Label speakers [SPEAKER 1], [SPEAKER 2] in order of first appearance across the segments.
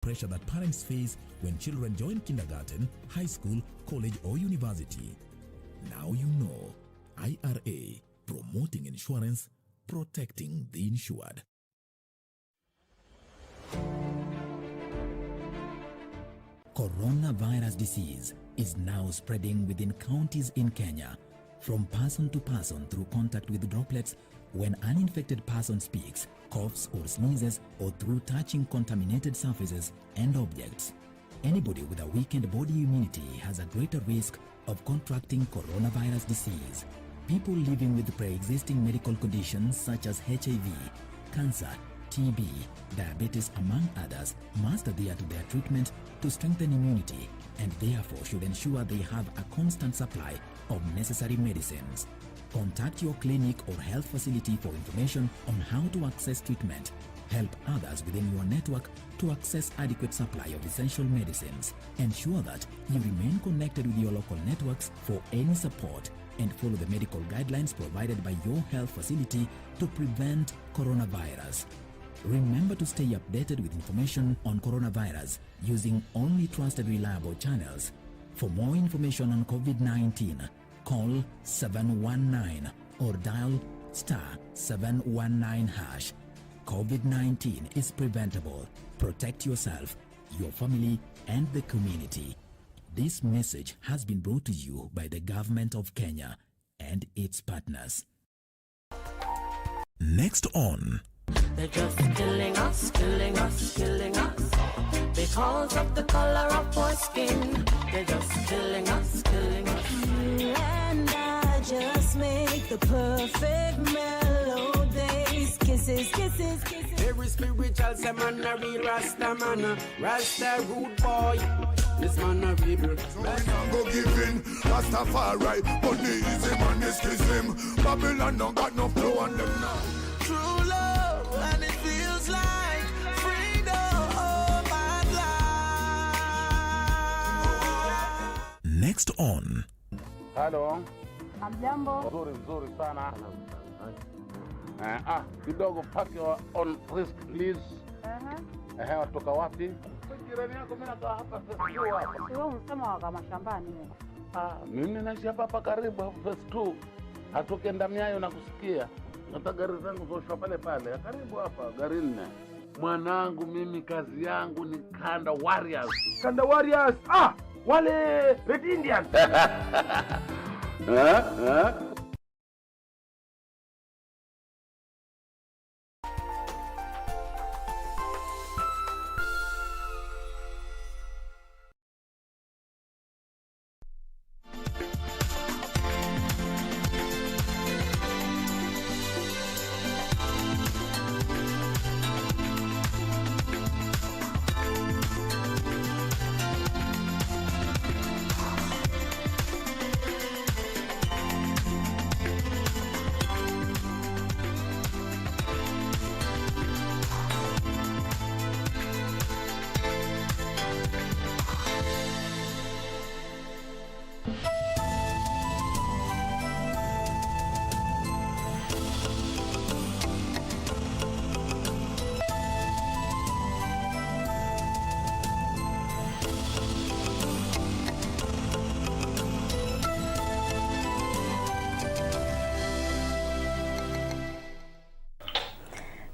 [SPEAKER 1] pressure that parents face when children join kindergarten, high school, college or university. Now you know. IRA, promoting insurance, protecting the insured. Coronavirus disease is now spreading within counties in Kenya, from person to person through contact with droplets when an infected person speaks, coughs or sneezes, or through touching contaminated surfaces and objects. Anybody with a weakened body immunity has a greater risk of contracting coronavirus disease. People living with pre-existing medical conditions such as HIV, cancer, TB, diabetes among others must adhere to their treatment to strengthen immunity and therefore should ensure they have a constant supply of necessary medicines. Contact your clinic or health facility for information on how to access treatment. Help others within your network to access adequate supply of essential medicines. Ensure that you remain connected with your local networks for any support and follow the medical guidelines provided by your health facility to prevent coronavirus. Remember to stay updated with information on coronavirus using only trusted reliable channels. For more information on COVID-19, call 719 or dial *719#. COVID-19 is preventable. Protect yourself, your family, and the community. This message has been brought to you by the government of Kenya and its partners. Next on.
[SPEAKER 2] They're just killing us, killing us, killing us. Because of the color of our skin. They're just killing us, killing us.
[SPEAKER 3] You and I just make the perfect melodies. Kisses, kisses, kisses.
[SPEAKER 4] Very spiritual, say man a real Rasta man. Rasta rude boy. This man a real.
[SPEAKER 5] Go give in, Rastafari. But the easy man is kiss him. Babylon don't got no flow on them now.
[SPEAKER 4] True love, and it feels like freedom and life.
[SPEAKER 1] Next on.
[SPEAKER 6] Hello.
[SPEAKER 7] Hamjambo.
[SPEAKER 6] Nzuri sana. Kidogo park on risk please. Watoka wapi? Jirani yako mimi nakaa hapa phase 2 hapa.
[SPEAKER 7] Wewe unasema waka mashambani wewe.
[SPEAKER 6] Mimi naishi hapa karibu phase 2. Hatoke ndamiayo na kusikia. Hata gari zangu zoshwa pale pale. Karibu hapa gari 4. Mwanangu mimi kazi yangu ni Kanda Warriors.
[SPEAKER 8] Kanda Warriors. Wale Red Indians.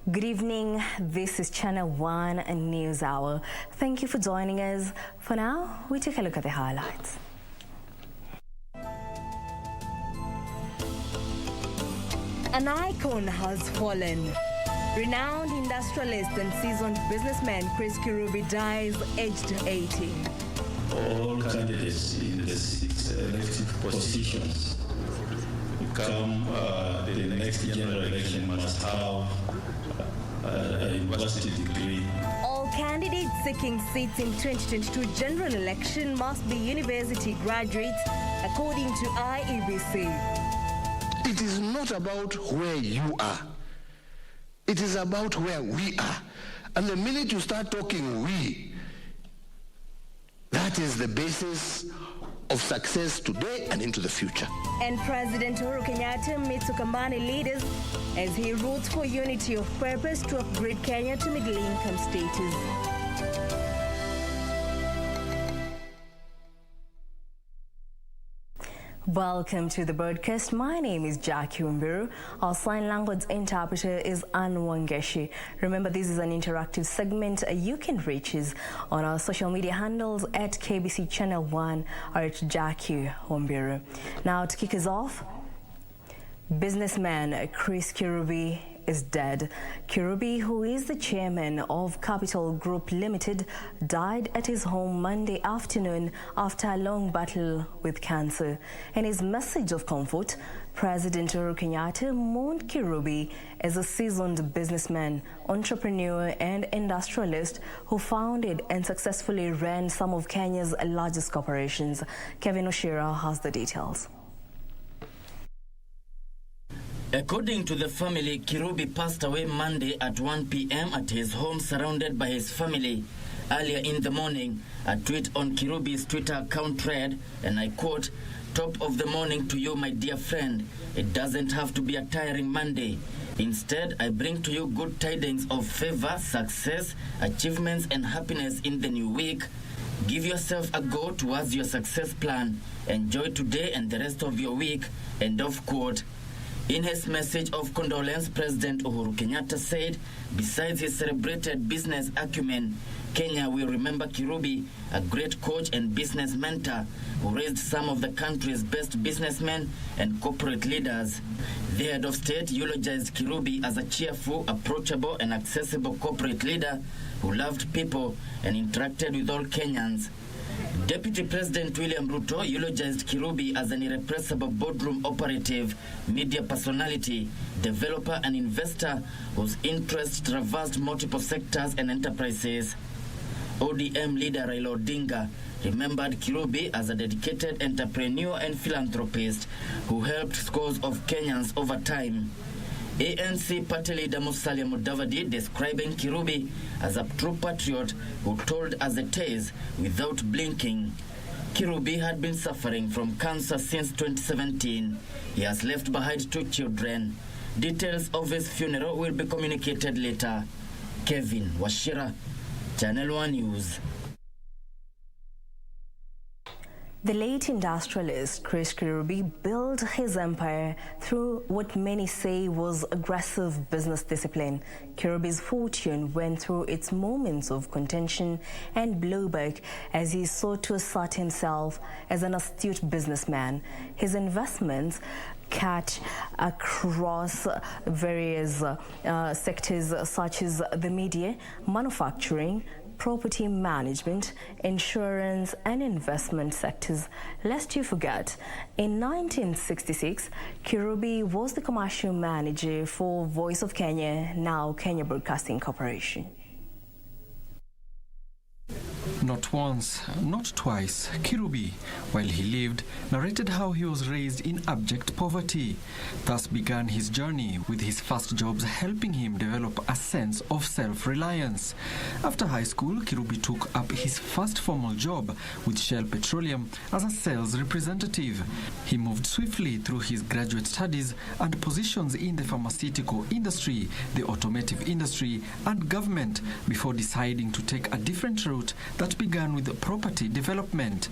[SPEAKER 9] Good evening, this is Channel 1 News Hour. Thank you for joining us. For now, we take a look at the highlights. An icon has fallen. Renowned industrialist and seasoned businessman KIRUBI dies aged 80.
[SPEAKER 10] All candidates in the 6 elected positions come the next general election must have a university degree.
[SPEAKER 9] All candidates seeking seats in 2022 general election must be university graduates, according to IEBC.
[SPEAKER 11] It is not about where you are. It is about where we are. And the minute you start talking we, that is the basis of success today and into the future.
[SPEAKER 9] And President Uhuru Kenyatta meets Ukambani leaders as he roots for unity of purpose to upgrade Kenya to middle-income status. Welcome to the broadcast. My name is Jacky Wambiru. Our sign language interpreter is Anwangeshi. Remember, this is an interactive segment. You can reach us on our social media handles at KBC Channel 1 or at Jacky Wambiru. Now, to kick us off, businessman KIRUBI is dead. KIRUBI, who is the chairman of Capital Group Limited, died at his home Monday afternoon after a long battle with cancer. In his message of comfort, President Uhuru Kenyatta mourned KIRUBI as a seasoned businessman, entrepreneur and industrialist who founded and successfully ran some of Kenya's largest corporations. Kevin Oshira has the details.
[SPEAKER 12] According to the family, KIRUBI passed away Monday at 1 p.m. at his home surrounded by his family. Earlier in the morning, a tweet on KIRUBI's Twitter account read, and I quote, "Top of the morning to you, my dear friend. It doesn't have to be a tiring Monday. Instead, I bring to you good tidings of favor, success, achievements, and happiness in the new week. Give yourself a go towards your success plan. Enjoy today and the rest of your week." End of quote. In his message of condolence, President Uhuru Kenyatta said, besides his celebrated business acumen, Kenya will remember KIRUBI, a great coach and business mentor who raised some of the country's best businessmen and corporate leaders. The head of state eulogized KIRUBI as a cheerful, approachable, and accessible corporate leader who loved people and interacted with all Kenyans. Deputy President William Ruto eulogized KIRUBI as an irrepressible boardroom operative, media personality, developer and investor whose interests traversed multiple sectors and enterprises. ODM leader Raila Odinga remembered KIRUBI as a dedicated entrepreneur and philanthropist who helped scores of Kenyans over time. ANC party leader Musalia Mudavadi describing KIRUBI as a true patriot who told as it is without blinking. KIRUBI had been suffering from cancer since 2017. He has left behind 2 children. Details of his funeral will be communicated later. Kevin Washira, Channel 1 News.
[SPEAKER 9] The late industrialist KIRUBI built his empire through what many say was aggressive business discipline. KIRUBI's fortune went through its moments of contention and blowback as he sought to assert himself as an astute businessman. His investments cut across various sectors such as the media, manufacturing, property management, insurance and investment sectors. Lest you forget, in 1966, KIRUBI was the commercial manager for Voice of Kenya, now Kenya Broadcasting Corporation.
[SPEAKER 13] Not once, not twice, KIRUBI, while he lived, narrated how he was raised in abject poverty. Thus began his journey, with his first jobs helping him develop a sense of self-reliance. After high school, KIRUBI took up his first formal job with Shell Petroleum as a sales representative. He moved swiftly through his graduate studies and positions in the pharmaceutical industry, the automotive industry, and government before deciding to take a different route that began with property development.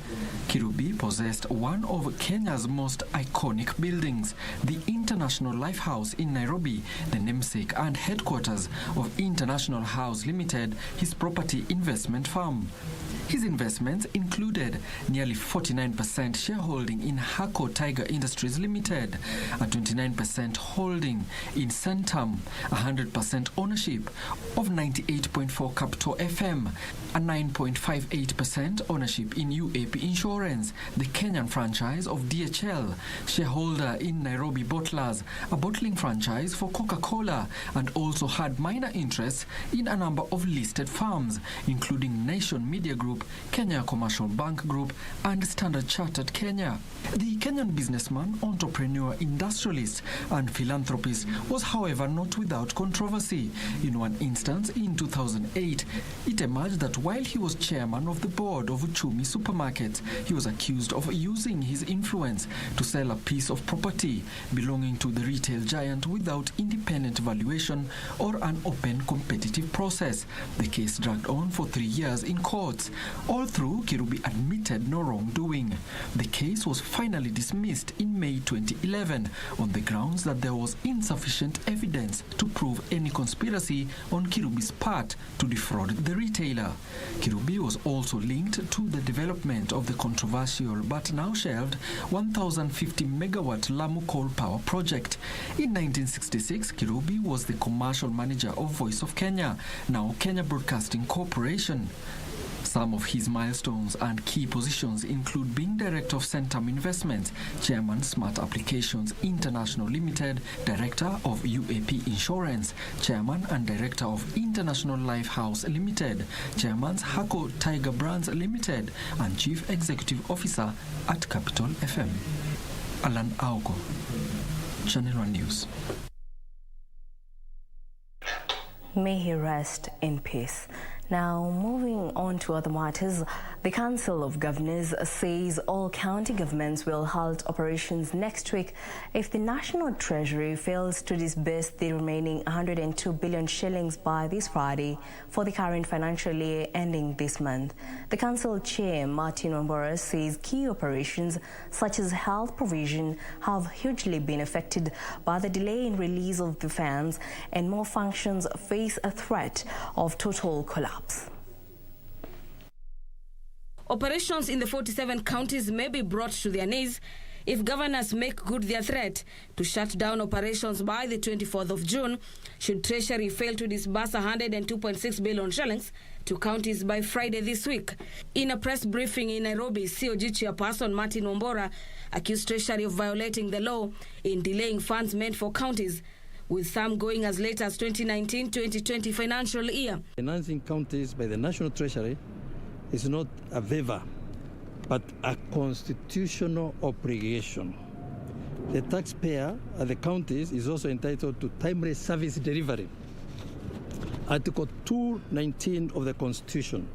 [SPEAKER 13] KIRUBI possessed one of Kenya's most iconic buildings, the International Life House in Nairobi, the namesake and headquarters of International House Limited, his property investment firm. His investments included nearly 49% shareholding in Hako Tiger Industries Limited, a 29% holding in Centum, 100% ownership of 98.4 Capital FM, a 9.58% ownership in UAP Insurance, the Kenyan franchise of DHL, shareholder in Nairobi Bottlers, a bottling franchise for Coca-Cola, and also had minor interests in a number of listed firms, including Nation Media Group, Kenya Commercial Bank Group, and Standard Chartered Kenya. The Kenyan businessman, entrepreneur, industrialist, and philanthropist was, however, not without controversy. In one instance, in 2008, it emerged that while he was chairman of the board of Uchumi Supermarkets, he was accused of using his influence to sell a piece of property belonging to the retail giant without independent valuation or an open competitive process. The case dragged on for 3 years in courts. All through, KIRUBI admitted no wrongdoing. The case was finally dismissed in May 2011 on the grounds that there was insufficient evidence to prove any conspiracy on KIRUBI's part to defraud the retailer. KIRUBI was also linked to the development of the controversial but now shelved 1,050 megawatt Lamu coal power project. In 1966, KIRUBI was the commercial manager of Voice of Kenya, now Kenya Broadcasting Corporation. Some of his milestones and key positions include being Director of Centum Investments, Chairman Smart Applications International Limited, Director of UAP Insurance, Chairman and Director of International Lifehouse Limited, Chairman's Hako Tiger Brands Limited, and Chief Executive Officer at Capital FM. Alan Aoko, Channel 1 News.
[SPEAKER 9] May he rest in peace. Now, moving on to other matters, the Council of Governors says all county governments will halt operations next week if the National Treasury fails to disburse the remaining 102 billion shillings by this Friday for the current financial year ending this month. The Council Chair, Martin Wambiru, says key operations such as health provision have hugely been affected by the delay in release of the funds, and more functions face a threat of total collapse.
[SPEAKER 14] Operations in the 47 counties may be brought to their knees if governors make good their threat to shut down operations by the 24th of June, should Treasury fail to disburse 102.6 billion shillings to counties by Friday this week. In a press briefing in Nairobi, COG Chairperson Martin Wambiru accused Treasury of violating the law in delaying funds meant for counties, with some going as late as 2019-2020 financial year.
[SPEAKER 15] Financing counties by the National Treasury is not a favor, but a constitutional obligation. The taxpayer at the counties is also entitled to timely service delivery. Article 219 of the Constitution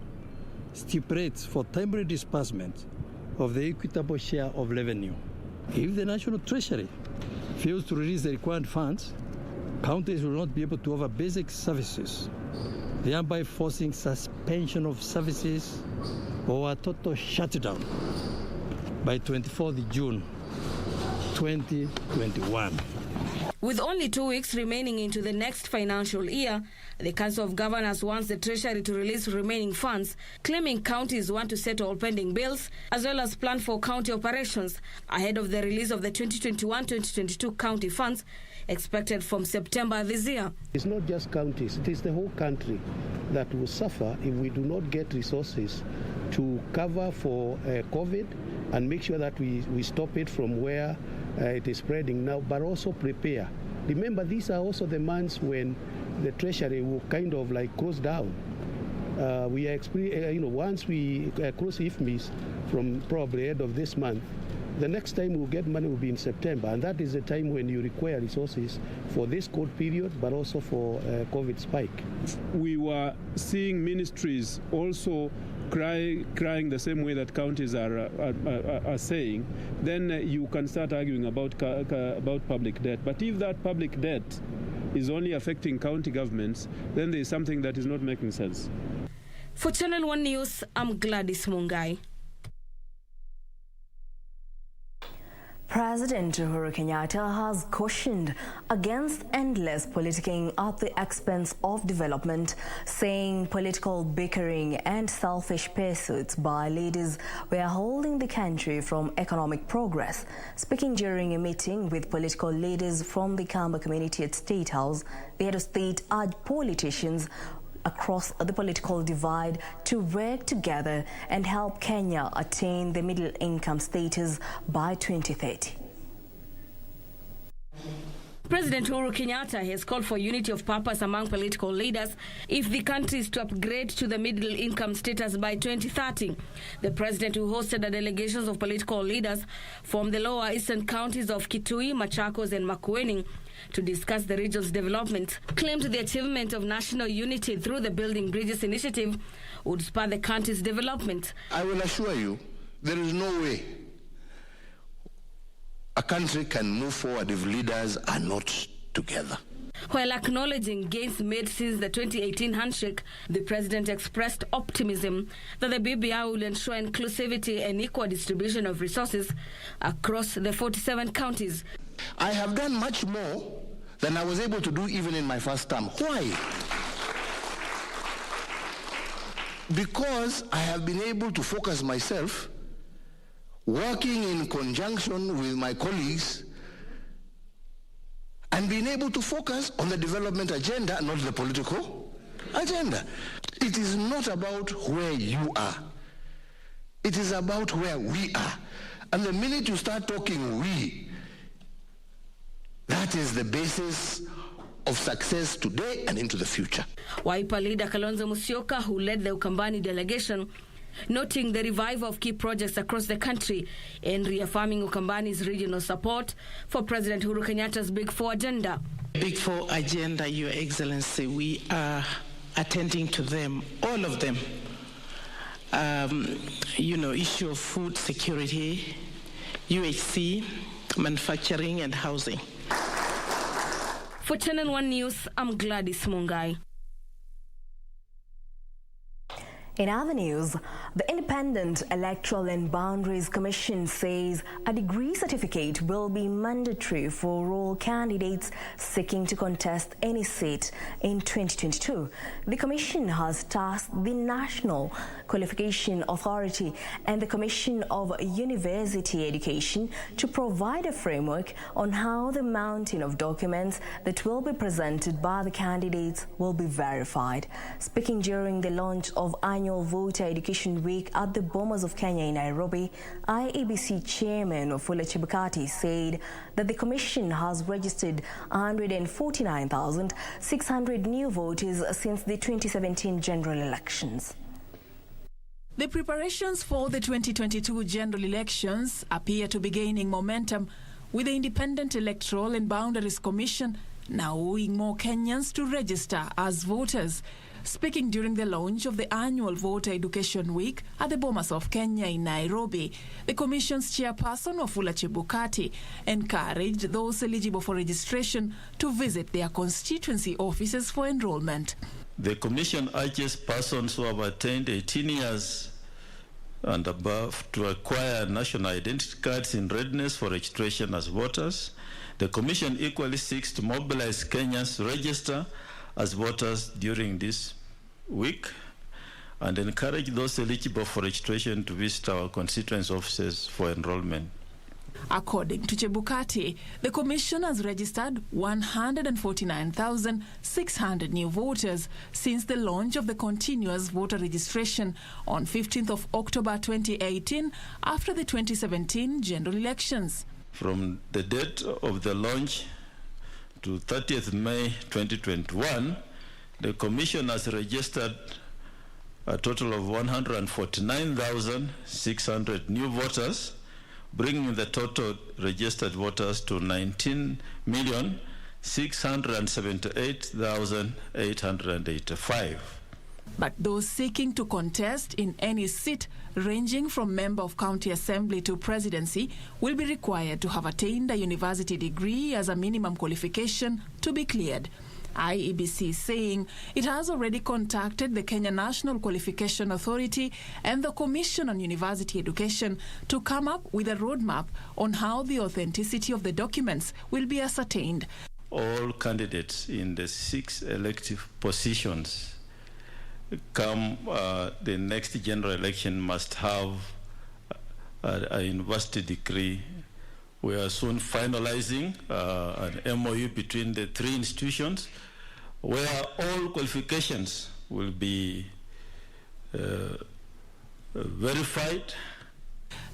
[SPEAKER 15] stipulates for timely disbursement of the equitable share of revenue. If the National Treasury fails to release the required funds, counties will not be able to offer basic services, thereby forcing suspension of services or a total shutdown by 24th June 2021.
[SPEAKER 14] With only 2 weeks remaining into the next financial year, the Council of Governors wants the Treasury to release remaining funds, claiming counties want to settle pending bills as well as plan for county operations ahead of the release of the 2021-2022 county funds expected from September this year.
[SPEAKER 16] It's not just counties, it is the whole country that will suffer if we do not get resources to cover for COVID and make sure that we stop it from where it is spreading now, but also prepare. Remember, these are also the months when the Treasury will kind of like close down. We are once we close IFMIS from probably end of this month, the next time we'll get money will be in September, and that is the time when you require resources for this cold period, but also for COVID spike.
[SPEAKER 17] We were seeing ministries also crying the same way that counties are saying. Then you can start arguing about public debt. But if that public debt is only affecting county governments, then there is something that is not making sense.
[SPEAKER 14] For Channel 1 News, I'm Gladys Mungai.
[SPEAKER 9] President Uhuru Kenyatta has cautioned against endless politicking at the expense of development, saying political bickering and selfish pursuits by leaders were holding the country from economic progress. Speaking during a meeting with political leaders from the Kamba community at State House, the head of state urged politicians across the political divide to work together and help Kenya attain the middle income status by 2030.
[SPEAKER 14] President Uhuru Kenyatta has called for unity of purpose among political leaders if the country is to upgrade to the middle income status by 2030. The president, who hosted a delegation of political leaders from the lower eastern counties of Kitui, Machakos and Makueni to discuss the region's development, claimed the achievement of national unity through the Building Bridges initiative would spur the country's development.
[SPEAKER 11] I will assure you, there is no way a country can move forward if leaders are not together.
[SPEAKER 14] While acknowledging gains made since the 2018 handshake, the president expressed optimism that the BBI will ensure inclusivity and equal distribution of resources across the 47 counties.
[SPEAKER 11] I have done much more than I was able to do even in my first term. Why? Because I have been able to focus myself, working in conjunction with my colleagues, and being able to focus on the development agenda, not the political agenda. It is not about where you are. It is about where we are. And the minute you start talking we, that is the basis of success today and into the future.
[SPEAKER 14] Wiper leader Kalonzo Musyoka, who led the Ukambani delegation, noting the revival of key projects across the country and reaffirming Ukambani's regional support for President Uhuru Kenyatta's Big Four agenda.
[SPEAKER 18] Big Four agenda, Your Excellency, we are attending to them, all of them. Issue of food security, UHC, manufacturing and housing.
[SPEAKER 14] For Channel 1 News, I'm Gladys Mungai.
[SPEAKER 9] In other news, the Independent Electoral and Boundaries Commission says a degree certificate will be mandatory for all candidates seeking to contest any seat in 2022. The Commission has tasked the National Qualification Authority and the Commission of University Education to provide a framework on how the mountain of documents that will be presented by the candidates will be verified. Speaking during the launch of Annual Voter Education Week at the BOGUS of Kenya in Nairobi, IEBC Chairman Wafula Chebukati said that the Commission has registered 149,600 new voters since the 2017 general elections.
[SPEAKER 19] The preparations for the 2022 general elections appear to be gaining momentum, with the Independent Electoral and Boundaries Commission now wooing more Kenyans to register as voters. Speaking during the launch of the Annual Voter Education Week at the BOGUS of Kenya in Nairobi, the Commission's chairperson Wafula Chebukati encouraged those eligible for registration to visit their constituency offices for enrollment.
[SPEAKER 10] The Commission urges persons who have attained 18 years and above to acquire national identity cards in readiness for registration as voters. The Commission equally seeks to mobilize Kenyans to register as voters during this week and encourage those eligible for registration to visit our constituency offices for enrollment.
[SPEAKER 19] According to Chebukati, the Commission has registered 149,600 new voters since the launch of the continuous voter registration on 15th of October 2018 after the 2017 general elections.
[SPEAKER 10] From the date of the launch to 30th May 2021, the Commission has registered a total of 149,600 new voters, bringing the total registered voters to 19,678,885.
[SPEAKER 19] But those seeking to contest in any seat ranging from member of county assembly to presidency will be required to have attained a university degree as a minimum qualification to be cleared. IEBC saying it has already contacted the Kenya National Qualification Authority and the Commission on University Education to come up with a roadmap on how the authenticity of the documents will be ascertained.
[SPEAKER 10] All candidates in the 6 elective positions come the next general election must have a university degree. We are soon finalizing an MOU between the 3 institutions where all qualifications will be verified.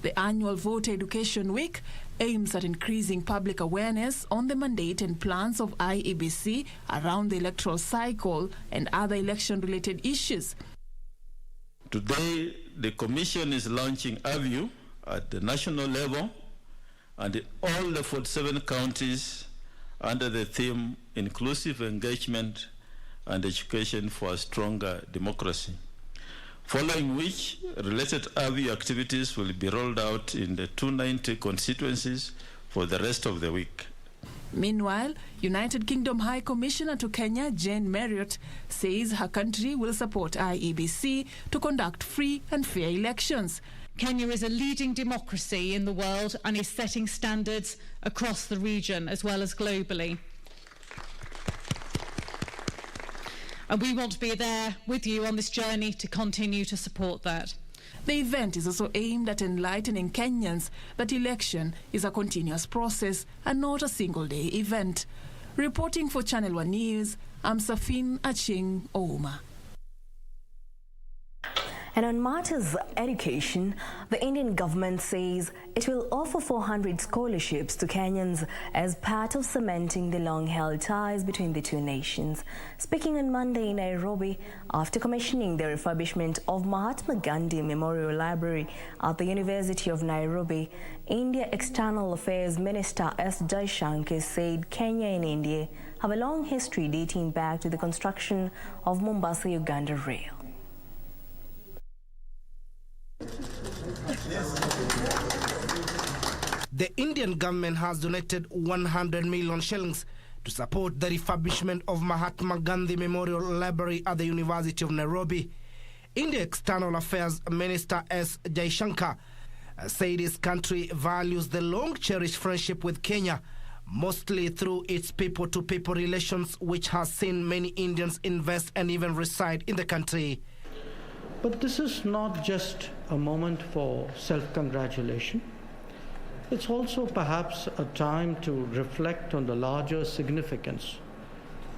[SPEAKER 19] The Annual Voter Education Week aims at increasing public awareness on the mandate and plans of IEBC around the electoral cycle and other election-related issues.
[SPEAKER 10] Today, the Commission is launching a view at the national level and in all the 47 counties under the theme Inclusive Engagement and Education for a Stronger Democracy, following which related AVIU activities will be rolled out in the 290 constituencies for the rest of the week.
[SPEAKER 19] Meanwhile, United Kingdom High Commissioner to Kenya, Jane Marriott, says her country will support IEBC to conduct free and fair elections.
[SPEAKER 20] Kenya is a leading democracy in the world and is setting standards across the region as well as globally. And we want to be there with you on this journey to continue to support that.
[SPEAKER 19] The event is also aimed at enlightening Kenyans that election is a continuous process and not a single-day event. Reporting for Channel 1 News, I'm Safin Aching Ouma.
[SPEAKER 9] And on matters education, the Indian government says it will offer 400 scholarships to Kenyans as part of cementing the long-held ties between the two nations. Speaking on Monday in Nairobi, after commissioning the refurbishment of Mahatma Gandhi Memorial Library at the University of Nairobi, India External Affairs Minister S. Jaishankar said Kenya and India have a long history dating back to the construction of Mombasa-Uganda Rail.
[SPEAKER 21] The Indian government has donated 100 million shillings to support the refurbishment of Mahatma Gandhi Memorial Library at the University of Nairobi. India External Affairs Minister S. Jaishankar said his country values the long-cherished friendship with Kenya, mostly through its people-to-people relations, which has seen many Indians invest and even reside in the country.
[SPEAKER 22] But this is not just a moment for self-congratulation. It's also perhaps a time to reflect on the larger significance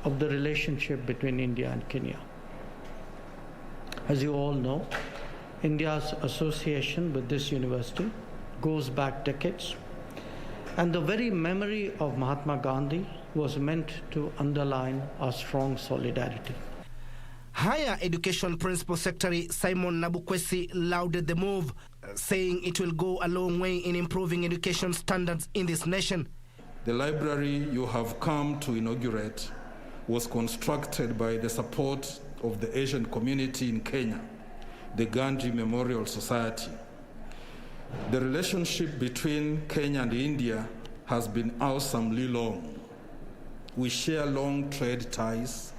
[SPEAKER 22] of the relationship between India and Kenya. As you all know, India's association with this university goes back decades, and the very memory of Mahatma Gandhi was meant to underline our strong solidarity.
[SPEAKER 21] Higher Education Principal Secretary Simon Nabukwesi lauded the move, saying it will go a long way in improving education standards in this nation.
[SPEAKER 23] The library you have come to inaugurate was constructed by the support of the Asian community in Kenya, the Gandhi Memorial Society. The relationship between Kenya and India has been awesomely long. We share long trade ties,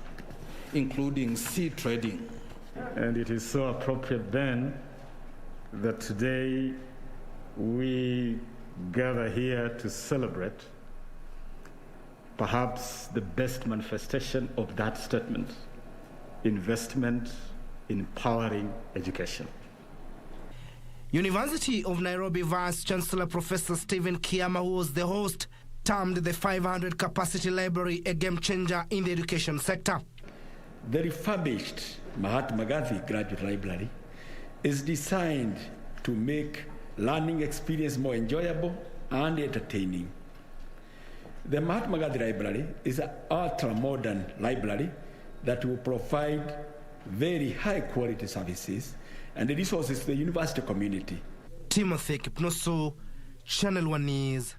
[SPEAKER 23] including sea trading.
[SPEAKER 24] And it is so appropriate then that today we gather here to celebrate perhaps the best manifestation of that statement: investment in empowering education.
[SPEAKER 21] University of Nairobi Vice Chancellor Professor Stephen Kiama, who was the host, termed the 500 capacity library a game changer in the education sector.
[SPEAKER 25] The refurbished Mahatma Gandhi Graduate Library is designed to make learning experience more enjoyable and entertaining. The Mahatma Gandhi Library is an ultra-modern library that will provide very high-quality services and resources to the university community.
[SPEAKER 21] Timothy Kipnoso, Channel 1 News.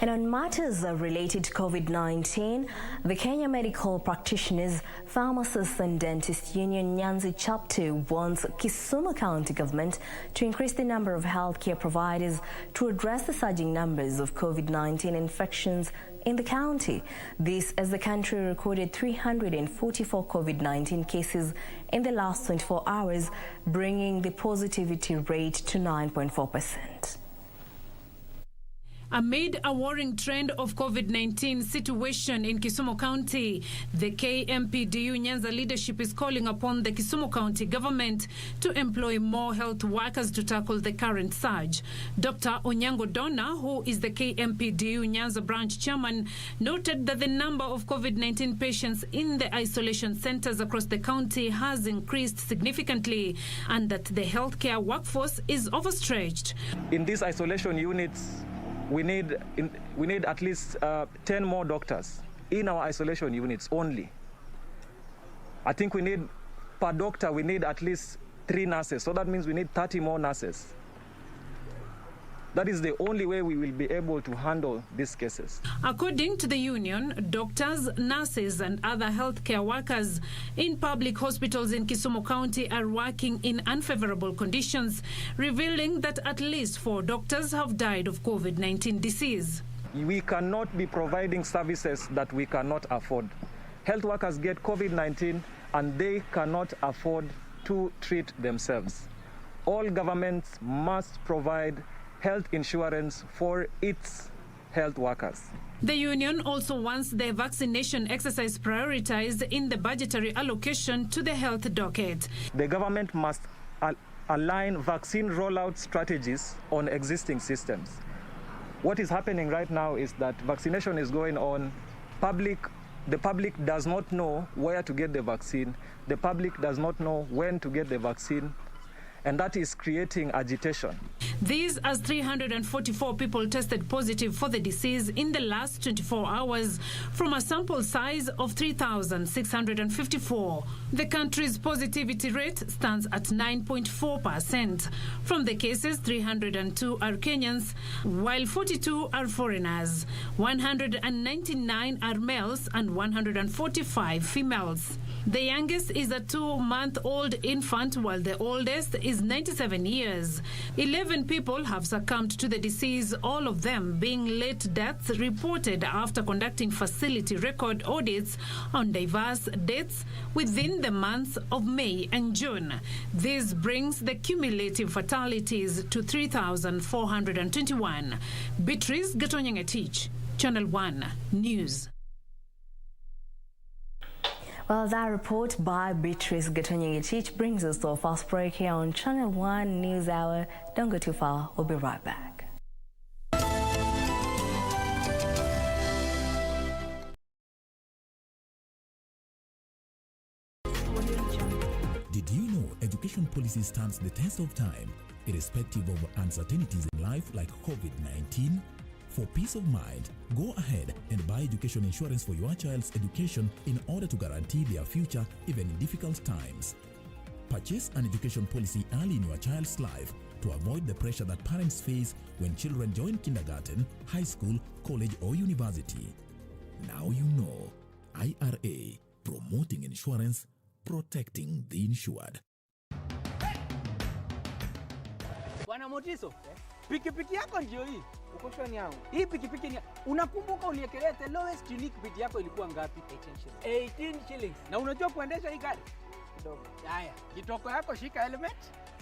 [SPEAKER 9] And on matters related to COVID-19, the Kenya Medical Practitioners, Pharmacists and Dentists Union Nyanza Chapter wants Kisumu County Government to increase the number of healthcare providers to address the surging numbers of COVID-19 infections in the county. This as the country recorded 344 COVID-19 cases in the last 24 hours, bringing the positivity rate to 9.4%.
[SPEAKER 26] Amid a worrying trend of COVID-19 situation in Kisumu County, the KMPDU Nyanza leadership is calling upon the Kisumu County government to employ more health workers to tackle the current surge. Dr. Onyango Donna, who is the KMPDU Nyanza branch chairman, noted that the number of COVID-19 patients in the isolation centers across the county has increased significantly and that the healthcare workforce is overstretched.
[SPEAKER 27] In these isolation units, we need at least 10 more doctors in our isolation units only. I think per doctor, we need at least 3 nurses. So that means we need 30 more nurses. That is the only way we will be able to handle these cases.
[SPEAKER 26] According to the union, doctors, nurses and other healthcare workers in public hospitals in Kisumu County are working in unfavorable conditions, revealing that at least 4 doctors have died of COVID-19 disease.
[SPEAKER 27] We cannot be providing services that we cannot afford. Health workers get COVID-19 and they cannot afford to treat themselves. All governments must provide health insurance for its health workers.
[SPEAKER 26] The union also wants the vaccination exercise prioritized in the budgetary allocation to the health docket.
[SPEAKER 27] The government must align vaccine rollout strategies on existing systems. What is happening right now is that vaccination is going on. The public does not know where to get the vaccine. The public does not know when to get the vaccine. And that is creating agitation.
[SPEAKER 26] These as 344 people tested positive for the disease in the last 24 hours from a sample size of 3,654. The country's positivity rate stands at 9.4%. From the cases, 302 are Kenyans, while 42 are foreigners. 199 are males and 145 females. The youngest is a 2-month-old infant, while the oldest is 97 years. 11 people have succumbed to the disease, all of them being late deaths reported after conducting facility record audits on diverse dates within the months of May and June. This brings the cumulative fatalities to 3,421. Beatrice Gatonyang-Etich, Channel 1 News.
[SPEAKER 9] Well, that report by Beatrice Gatonyang-Etich brings us to a fast break here on Channel 1 News Hour. Don't go too far. We'll be right back.
[SPEAKER 1] Did you know education policy stands the test of time, irrespective of uncertainties in life like COVID-19? For peace of mind, go ahead and buy education insurance for your child's education in order to guarantee their future even in difficult times. Purchase an education policy early in your child's life to avoid the pressure that parents face when children join kindergarten, high school, college or university. Now you know. IRA, promoting insurance, protecting the insured.
[SPEAKER 2] Bwana Motiso, pikipiki yako ndio hii. Uko shwani yangu. Hii pikipiki ni unakumbuka uniekelea the lowest unique bid yako ilikuwa ngapi? 18 shillings. Na unajua kuendesha hii gari? Kidogo. Haya, kitoko yako shika helmet,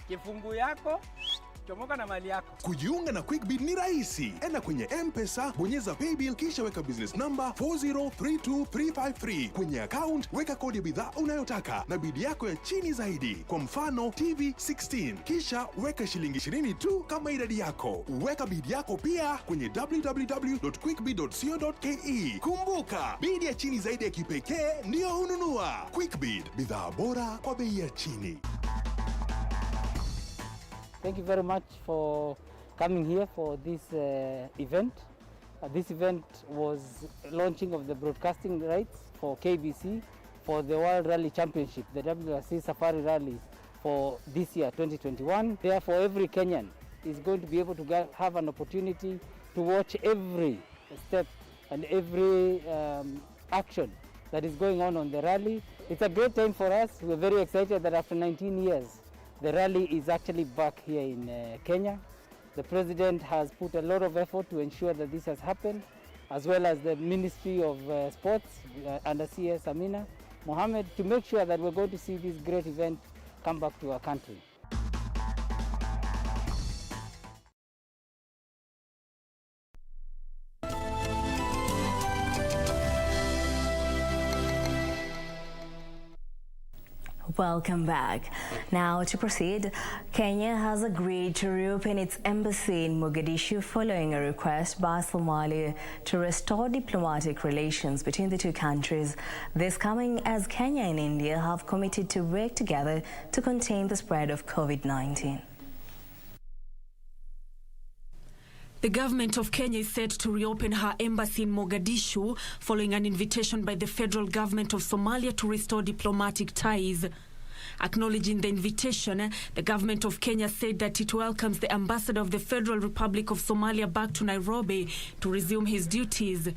[SPEAKER 2] kifungu yako chomoka na mali yako.
[SPEAKER 3] Kujiunga na QuickBid ni rahisi. Enda kwenye M-Pesa, bonyeza paybill kisha weka business number 4032353. Kwenye account weka kodi ya bidhaa unayotaka na bid yako ya chini zaidi. Kwa mfano TV 16. Kisha weka shilingi 20 tu kama idadi yako. Weka bid yako pia kwenye www.quickbid.co.ke. Kumbuka, bid ya chini zaidi ya kipekee ndio ununua. QuickBid, bidhaa bora kwa bei ya chini.
[SPEAKER 4] Thank you very much for coming here for this event. This event was launching of the broadcasting rights for KBC for the World Rally Championship, the WRC Safari Rally for this year, 2021. Therefore, every Kenyan is going to be able to have an opportunity to watch every step and every action that is going on the rally. It's a great time for us. We're very excited that after 19 years, the rally is actually back here in Kenya. The President has put a lot of effort to ensure that this has happened, as well as the Ministry of Sports under CS Amina Mohammed, to make sure that we're going to see this great event come back to our country.
[SPEAKER 9] Welcome back. Now to proceed, Kenya has agreed to reopen its embassy in Mogadishu following a request by Somalia to restore diplomatic relations between the two countries. This coming as Kenya and India have committed to work together to contain the spread of COVID-19.
[SPEAKER 19] The government of Kenya is set to reopen her embassy in Mogadishu following an invitation by the federal government of Somalia to restore diplomatic ties.
[SPEAKER 14] Acknowledging the invitation, the government of Kenya said that it welcomes the ambassador of the Federal Republic of Somalia back to Nairobi to resume his duties.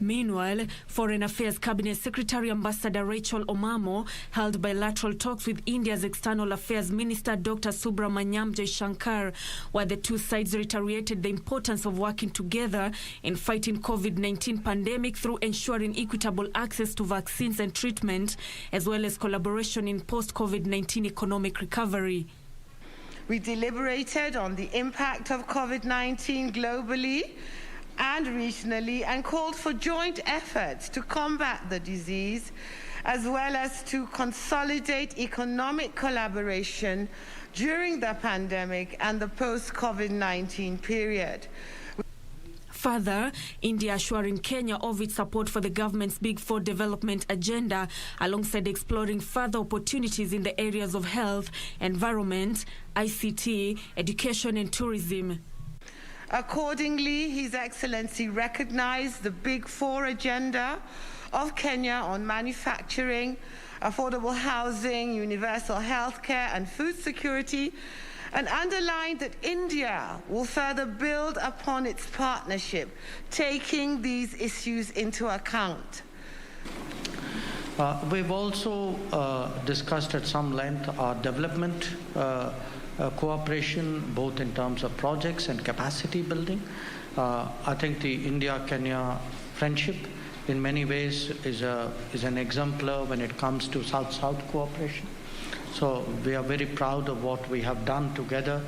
[SPEAKER 14] Meanwhile, Foreign Affairs Cabinet Secretary Ambassador Rachel Omamo held bilateral talks with India's External Affairs Minister Dr. Subramanyam Jaishankar, where the two sides reiterated the importance of working together in fighting COVID-19 pandemic through ensuring equitable access to vaccines and treatment, as well as collaboration in post-COVID-19 economic recovery.
[SPEAKER 5] We deliberated on the impact of COVID-19 globally and regionally, and called for joint efforts to combat the disease, as well as to consolidate economic collaboration during the pandemic and the post-COVID-19 period.
[SPEAKER 14] Further, India assuring Kenya of its support for the government's Big Four development agenda, alongside exploring further opportunities in the areas of health, environment, ICT, education and tourism.
[SPEAKER 5] Accordingly, His Excellency recognized the Big Four agenda of Kenya on manufacturing, affordable housing, universal healthcare and food security, and underlined that India will further build upon its partnership, taking these issues into account.
[SPEAKER 22] We've also discussed at some length our development cooperation, both in terms of projects and capacity building. I think the India-Kenya friendship in many ways is an exemplar when it comes to South-South cooperation. So we are very proud of what we have done together.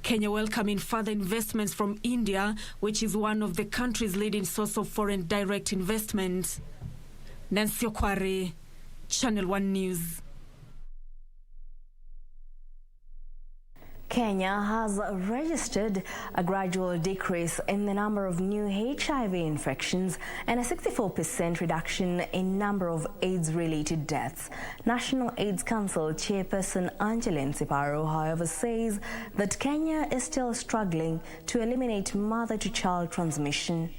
[SPEAKER 14] Kenya welcoming further investments from India, which is one of the country's leading source of foreign direct investment. Nancy Okware, Channel 1 News.
[SPEAKER 9] Kenya has registered a gradual decrease in the number of new HIV infections and a 64% reduction in number of AIDS-related deaths. National AIDS Council Chairperson Angeline Siparo, however, says that Kenya is still struggling to eliminate mother-to-child transmission.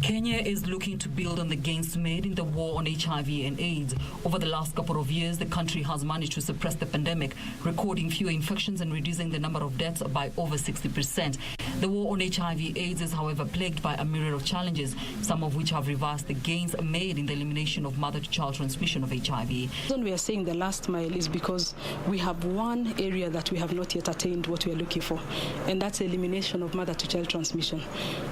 [SPEAKER 6] Kenya is looking to build on the gains made in the war on HIV and AIDS. Over the last couple of years, the country has managed to suppress the pandemic, recording fewer infections and reducing the number of deaths by over 60%. The war on HIV/AIDS is, however, plagued by a myriad of challenges, some of which have reversed the gains made in the elimination of mother-to-child transmission of HIV.
[SPEAKER 7] The reason we are saying the last mile is because we have one area that we have not yet attained what we are looking for, and that's the elimination of mother-to-child transmission.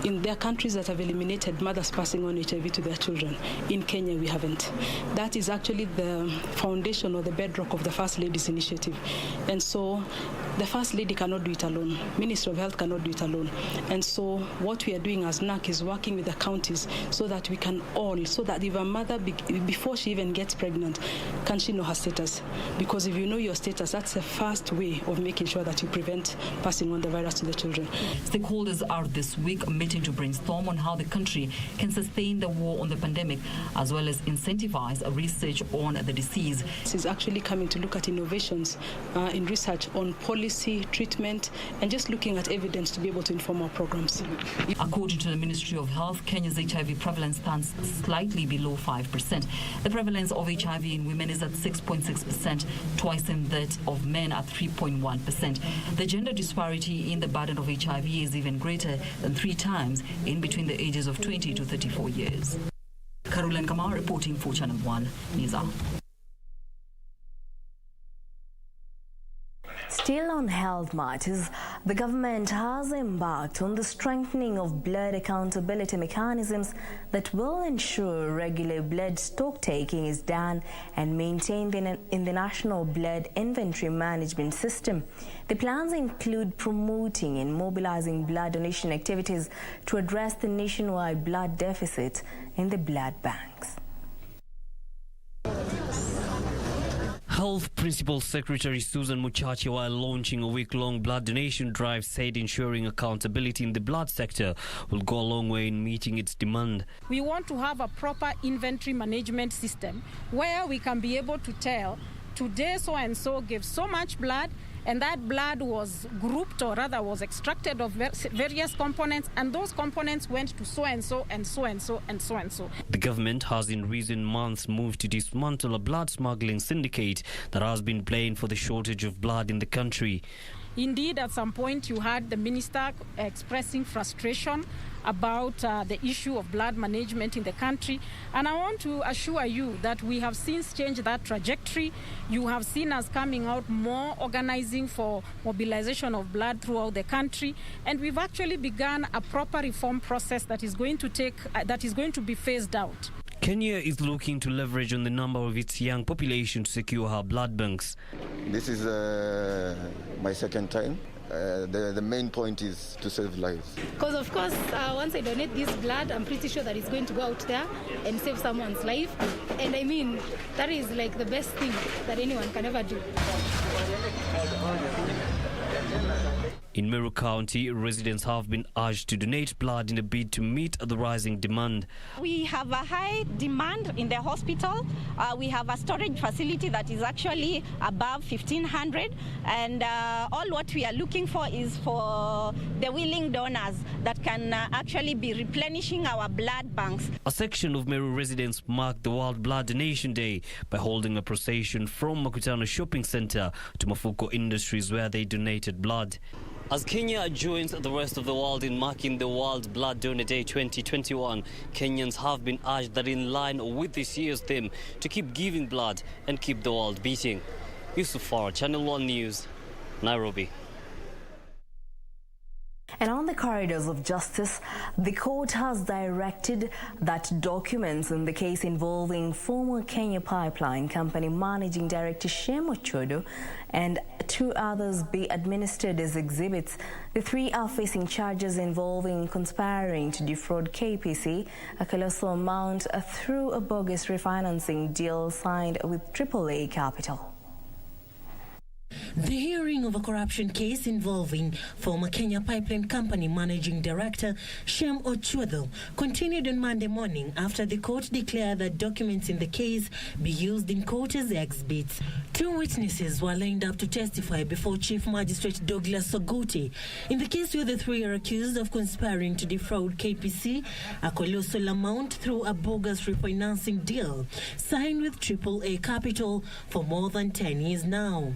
[SPEAKER 7] In their countries that have eliminated mothers passing on HIV to their children, in Kenya we haven't. That is actually the foundation or the bedrock of the First Lady's initiative. And so the First Lady cannot do it alone. Ministry of Health cannot do it alone. And so what we are doing as NAC is working with the counties so that we can all, so that if a mother, before she even gets pregnant, can she know her status? Because if you know your status, that's the first way of making sure that you prevent passing on the virus to the children.
[SPEAKER 6] Stakeholders are this week meeting to brainstorm on how the country can sustain the war on the pandemic, as well as incentivize research on the disease.
[SPEAKER 7] This is actually coming to look at innovations in research on policy, treatment, and just looking at evidence to be able to inform our programs.
[SPEAKER 6] According to the Ministry of Health, Kenya's HIV prevalence stands slightly below 5%. The prevalence of HIV in women is at 6.6%, twice in that of men at 3.1%. The gender disparity in the burden of HIV is even greater than 3 times in between the ages of 20 to 34 years. Caroline Kamar reporting for Channel 1 News Hour.
[SPEAKER 9] Still on health matters, the government has embarked on the strengthening of blood accountability mechanisms that will ensure regular blood stock taking is done and maintained in the National Blood Inventory Management System. The plans include promoting and mobilizing blood donation activities to address the nationwide blood deficit in the blood banks.
[SPEAKER 8] Health Principal Secretary Susan Muchachi, while launching a week-long blood donation drive, said ensuring accountability in the blood sector will go a long way in meeting its demand.
[SPEAKER 12] We want to have a proper inventory management system where we can be able to tell, today so and so gave so much blood, and that blood was grouped, or rather was extracted of various components, and those components went to so-and-so and so-and-so and so-and-so.
[SPEAKER 8] The government has in recent months moved to dismantle a blood smuggling syndicate that has been blamed for the shortage of blood in the country.
[SPEAKER 12] Indeed, at some point you heard the minister expressing frustration about the issue of blood management in the country. And I want to assure you that we have since changed that trajectory. You have seen us coming out more, organizing for mobilization of blood throughout the country. And we've actually begun a proper reform process that is going to be phased out.
[SPEAKER 8] Kenya is looking to leverage on the number of its young population to secure her blood banks.
[SPEAKER 10] This is my second time. The main point is to save lives.
[SPEAKER 11] Because of course, once I donate this blood, I'm pretty sure that it's going to go out there and save someone's life. And I mean, that is like the best thing that anyone can ever do.
[SPEAKER 8] In Meru County, residents have been urged to donate blood in a bid to meet the rising demand.
[SPEAKER 13] We have a high demand in the hospital. We have a storage facility that is actually above 1,500, and all what we are looking for is for the willing donors that can actually be replenishing our blood banks.
[SPEAKER 8] A section of Meru residents marked the World Blood Donation Day by holding a procession from Makutano Shopping Center to Mafuko Industries, where they donated blood. As Kenya joins the rest of the world in marking the World Blood Donor Day 2021, Kenyans have been urged that in line with this year's theme to keep giving blood and keep the world beating. Yusuf Farah, Channel 1 News, Nairobi.
[SPEAKER 9] And on the corridors of justice, the court has directed that documents in the case involving former Kenya Pipeline Company Managing Director Shem Ochodo and two others be administered as exhibits. The three are facing charges involving conspiring to defraud KPC a colossal amount through a bogus refinancing deal signed with AAA Capital.
[SPEAKER 15] The hearing of a corruption case involving former Kenya Pipeline Company Managing Director Shem Ochodo continued on Monday morning after the court declared that documents in the case be used in court as exhibits. Two witnesses were lined up to testify before Chief Magistrate Douglas Oguti in the case where the three are accused of conspiring to defraud KPC a colossal amount through a bogus refinancing deal signed with AAA Capital for more than 10 years now.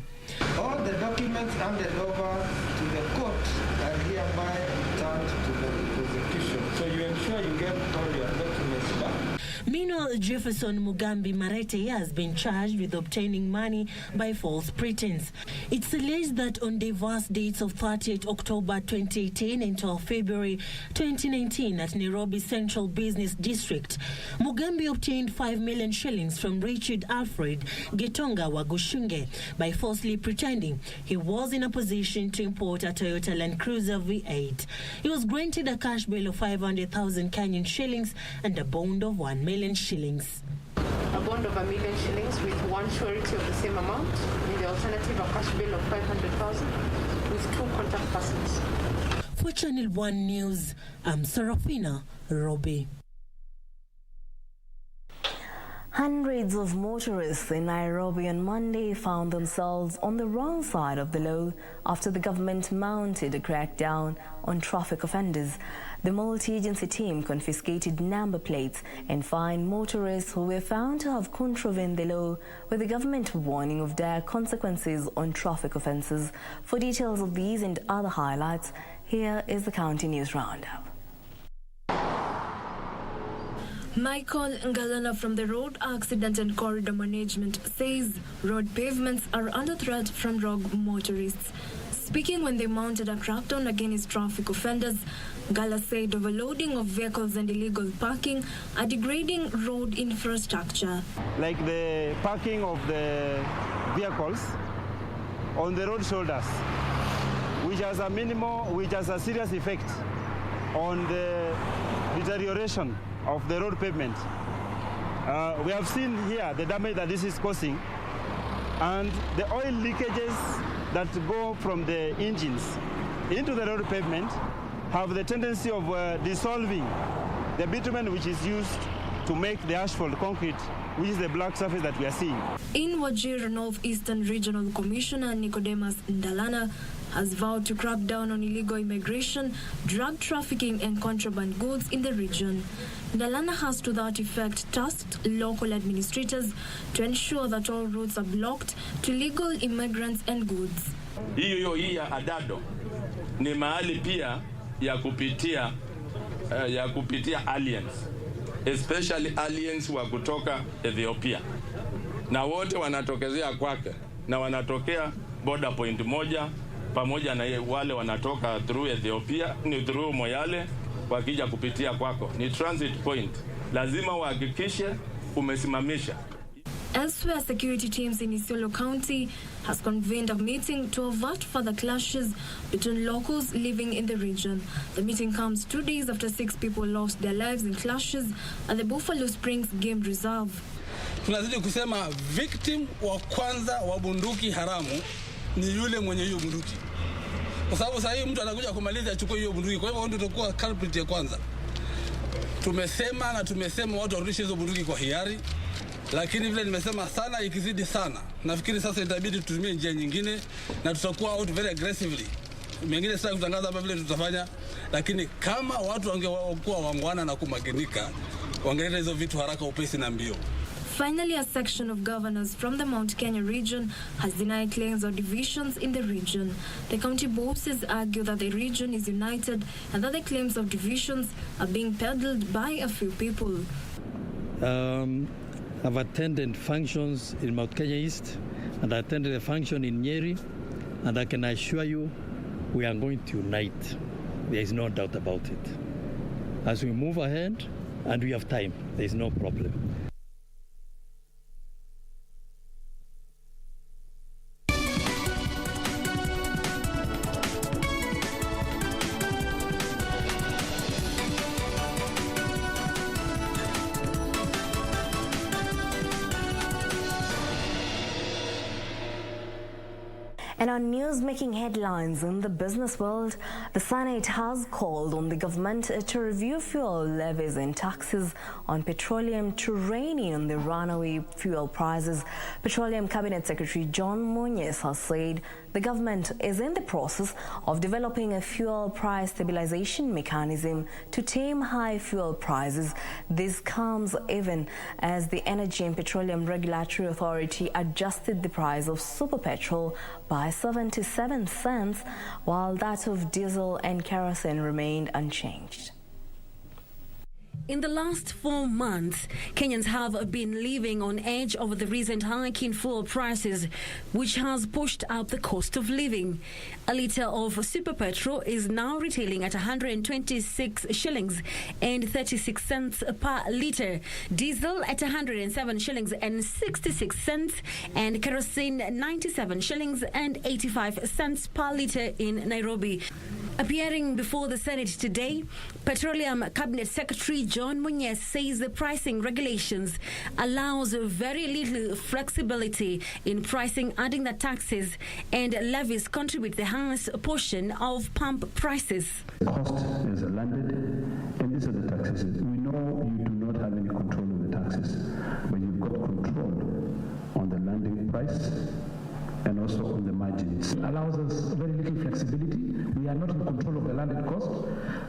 [SPEAKER 16] All the documents handed over to the court are hereby returned to the prosecution. So you ensure you get all your documents back.
[SPEAKER 15] Meanwhile, Jefferson Mugambi Marete has been charged with obtaining money by false pretense. It's alleged that on diverse dates of 30th October 2018 and 12 February 2019 at Nairobi Central Business District, Mugambi obtained 5 million shillings from Richard Alfred Getonga Wagushunge by falsely pretending he was in a position to import a Toyota Land Cruiser V8. He was granted a cash bail of 500,000 Kenyan shillings and a bond of 1 million shillings.
[SPEAKER 17] A bond of 1 million shillings with one surety of the same amount, in the alternative a cash bail of 500,000 with two contact persons.
[SPEAKER 15] For Channel 1 News, I'm Serafina Robi.
[SPEAKER 9] Hundreds of motorists in Nairobi on Monday found themselves on the wrong side of the law after the government mounted a crackdown on traffic offenders. The multi-agency team confiscated number plates and fined motorists who were found to have contravened the law, with the government warning of dire consequences on traffic offences. For details of these and other highlights, here is the County News Roundup.
[SPEAKER 18] Michael Ngalana from the Road Accident and Corridor Management says road pavements are under threat from rogue motorists. Speaking when they mounted a crackdown against traffic offenders, Gala said overloading of vehicles and illegal parking are degrading road infrastructure.
[SPEAKER 28] Like the parking of the vehicles on the road shoulders, which has a serious effect on the deterioration of the road pavement. We have seen here the damage that this is causing, and the oil leakages that go from the engines into the road pavement have the tendency of dissolving the bitumen which is used to make the asphalt concrete which is the black surface that we are seeing.
[SPEAKER 18] In Wajir, Northeastern Regional Commissioner Nicodemus Ndalana has vowed to crack down on illegal immigration, drug trafficking and contraband goods in the region. Ndalana has to that effect tasked local administrators to ensure that all roads are blocked to legal immigrants and goods.
[SPEAKER 1] Hii ya Adado ni mahali pia ya kupitia aliens, especially aliens wa kutoka Ethiopia, na wote wanatokezea kwake na wanatokea border point moja pamoja na wale wanatoka through Ethiopia, ni through Moyale wakija kupitia kwako, ni transit point, lazima uhakikishe umesimamisha.
[SPEAKER 18] Elsewhere, security teams in Isiolo County has convened a meeting to avert further clashes between locals living in the region. The meeting comes 2 days after 6 people lost their lives in clashes at the Buffalo Springs Game Reserve.
[SPEAKER 20] Tunazidi kusema victim wa kwanza wa bunduki haramu ni yule mwenye hiyo bunduki. Kwa sababu sasa hivi mtu anakuja kumaliza achukue hiyo bunduki. Kwa hivyo ndio tutakuwa culprit ya kwanza. Tumesema watu warudishe hizo bunduki kwa hiari. Lakini vile nimesema sana, ikizidi sana, nafikiri sasa itabidi tutumie njia nyingine na tutakuwa out very aggressively. Mengine sasa kutangaza hapa vile tutafanya, lakini kama watu wangekuwa wangwana na kumakinika, wangeleta hizo vitu haraka, upesi na mbio.
[SPEAKER 18] Finally, a section of governors from the Mount Kenya region has denied claims of divisions in the region. The county bosses argue that the region is united and that the claims of divisions are being peddled by a few people.
[SPEAKER 21] I've attended functions in Mount Kenya East, and I attended a function in Nyeri, and I can assure you we are going to unite. There is no doubt about it. As we move ahead, and we have time, there is no problem.
[SPEAKER 9] And on news making headlines in the business world, the Senate has called on the government to review fuel levies and taxes on petroleum to rein in the runaway fuel prices. Petroleum Cabinet Secretary John Munyes has said the government is in the process of developing a fuel price stabilization mechanism to tame high fuel prices. This comes even as the Energy and Petroleum Regulatory Authority adjusted the price of super petrol by 77 cents, while that of diesel and kerosene remained unchanged.
[SPEAKER 14] In the last 4 months, Kenyans have been living on edge over the recent hike in fuel prices, which has pushed up the cost of living. A litre of super petrol is now retailing at 126 shillings and 36 cents per litre, diesel at 107 shillings and 66 cents, and kerosene 97 shillings and 85 cents per litre in Nairobi. Appearing before the Senate today, Petroleum Cabinet Secretary John Munyes says the pricing regulations allows very little flexibility in pricing, adding that taxes and levies contribute the highest portion of pump prices.
[SPEAKER 23] The cost is landed, and these are the taxes. We know you do not have any control of the taxes, but you've got control on the landing price and also on the margins. It allows us very little flexibility. We are not in control of the landed cost.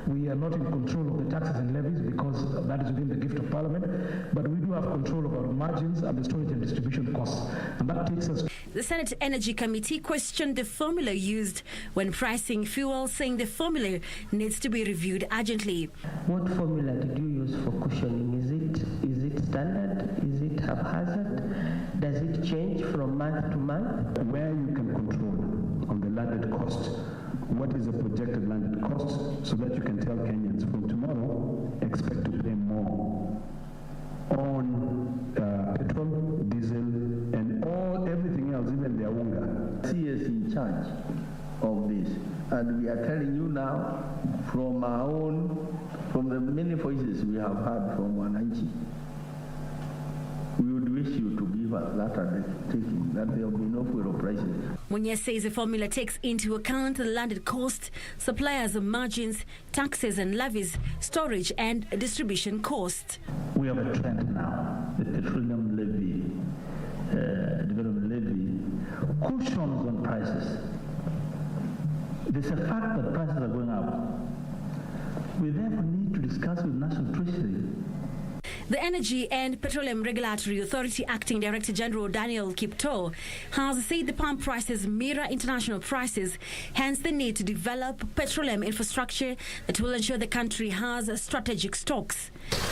[SPEAKER 23] We are not in control of the taxes and levies because that is within the gift of Parliament. But we do have control of our margins and the storage and distribution costs. And that takes us...
[SPEAKER 14] The Senate Energy Committee questioned the formula used when pricing fuel, saying the formula needs to be reviewed urgently.
[SPEAKER 24] What formula did you use for cushioning? Is it standard? Is it haphazard? Does it change from month to month?
[SPEAKER 23] Where you can control on the landed cost, what is the projected landed cost, so that you can tell Kenyans from tomorrow, expect to pay more on petrol, diesel, and everything else, even their unga.
[SPEAKER 24] CS in charge of this, and we are telling you now from the many voices we have heard from Wananchi, we would wish you to give
[SPEAKER 23] rivers that are taking, that there will be no fuel prices.
[SPEAKER 14] Munya says the formula takes into account the landed cost, suppliers' margins, taxes and levies, storage and distribution cost.
[SPEAKER 23] We have a trend now. The petroleum levy, development levy, cushions on prices. There's a fact that prices are going up. We therefore need to discuss with National Treasury.
[SPEAKER 14] The Energy and Petroleum Regulatory Authority Acting Director General Daniel Kipto has said the pump prices mirror international prices, hence the need to develop petroleum infrastructure that will ensure the country has strategic stocks.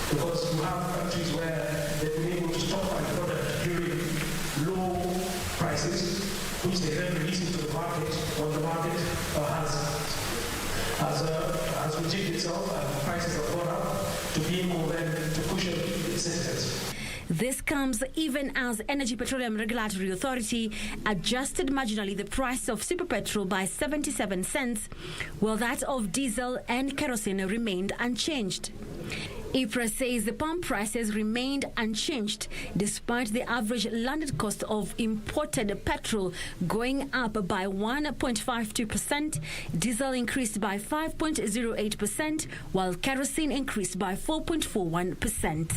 [SPEAKER 2] Because you have countries where they've been able to stockpile product during low prices, which they then release into the market when the market has rejigged itself and prices have gone up, to be able then to cushion its citizens.
[SPEAKER 14] This comes even as Energy Petroleum Regulatory Authority adjusted marginally the price of super petrol by 77 cents, while that of diesel and kerosene remained unchanged. IPRA says the pump prices remained unchanged despite the average landed cost of imported petrol going up by 1.52%, diesel increased by 5.08%, while kerosene increased by 4.41%.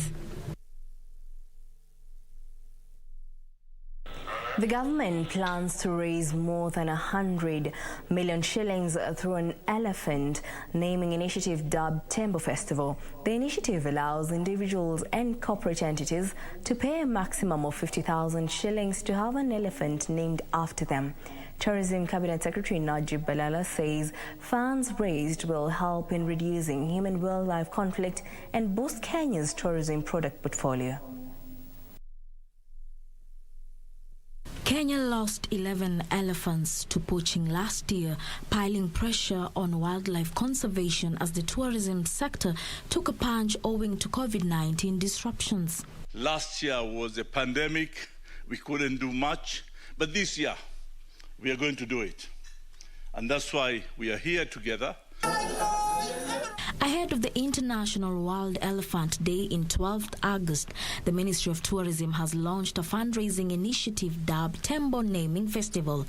[SPEAKER 9] The government plans to raise more than 100 million shillings through an elephant naming initiative dubbed Tembo Festival. The initiative allows individuals and corporate entities to pay a maximum of 50,000 shillings to have an elephant named after them. Tourism Cabinet Secretary Najib Balala says funds raised will help in reducing human-wildlife conflict and boost Kenya's tourism product portfolio.
[SPEAKER 3] Kenya lost 11 elephants to poaching last year, piling pressure on wildlife conservation as the tourism sector took a punch owing to COVID-19 disruptions.
[SPEAKER 4] Last year was a pandemic. We couldn't do much. But this year, we are going to do it. And that's why we are here together.
[SPEAKER 3] Ahead of the International Wild Elephant Day in 12th August, the Ministry of Tourism has launched a fundraising initiative dubbed Tembo Naming Festival.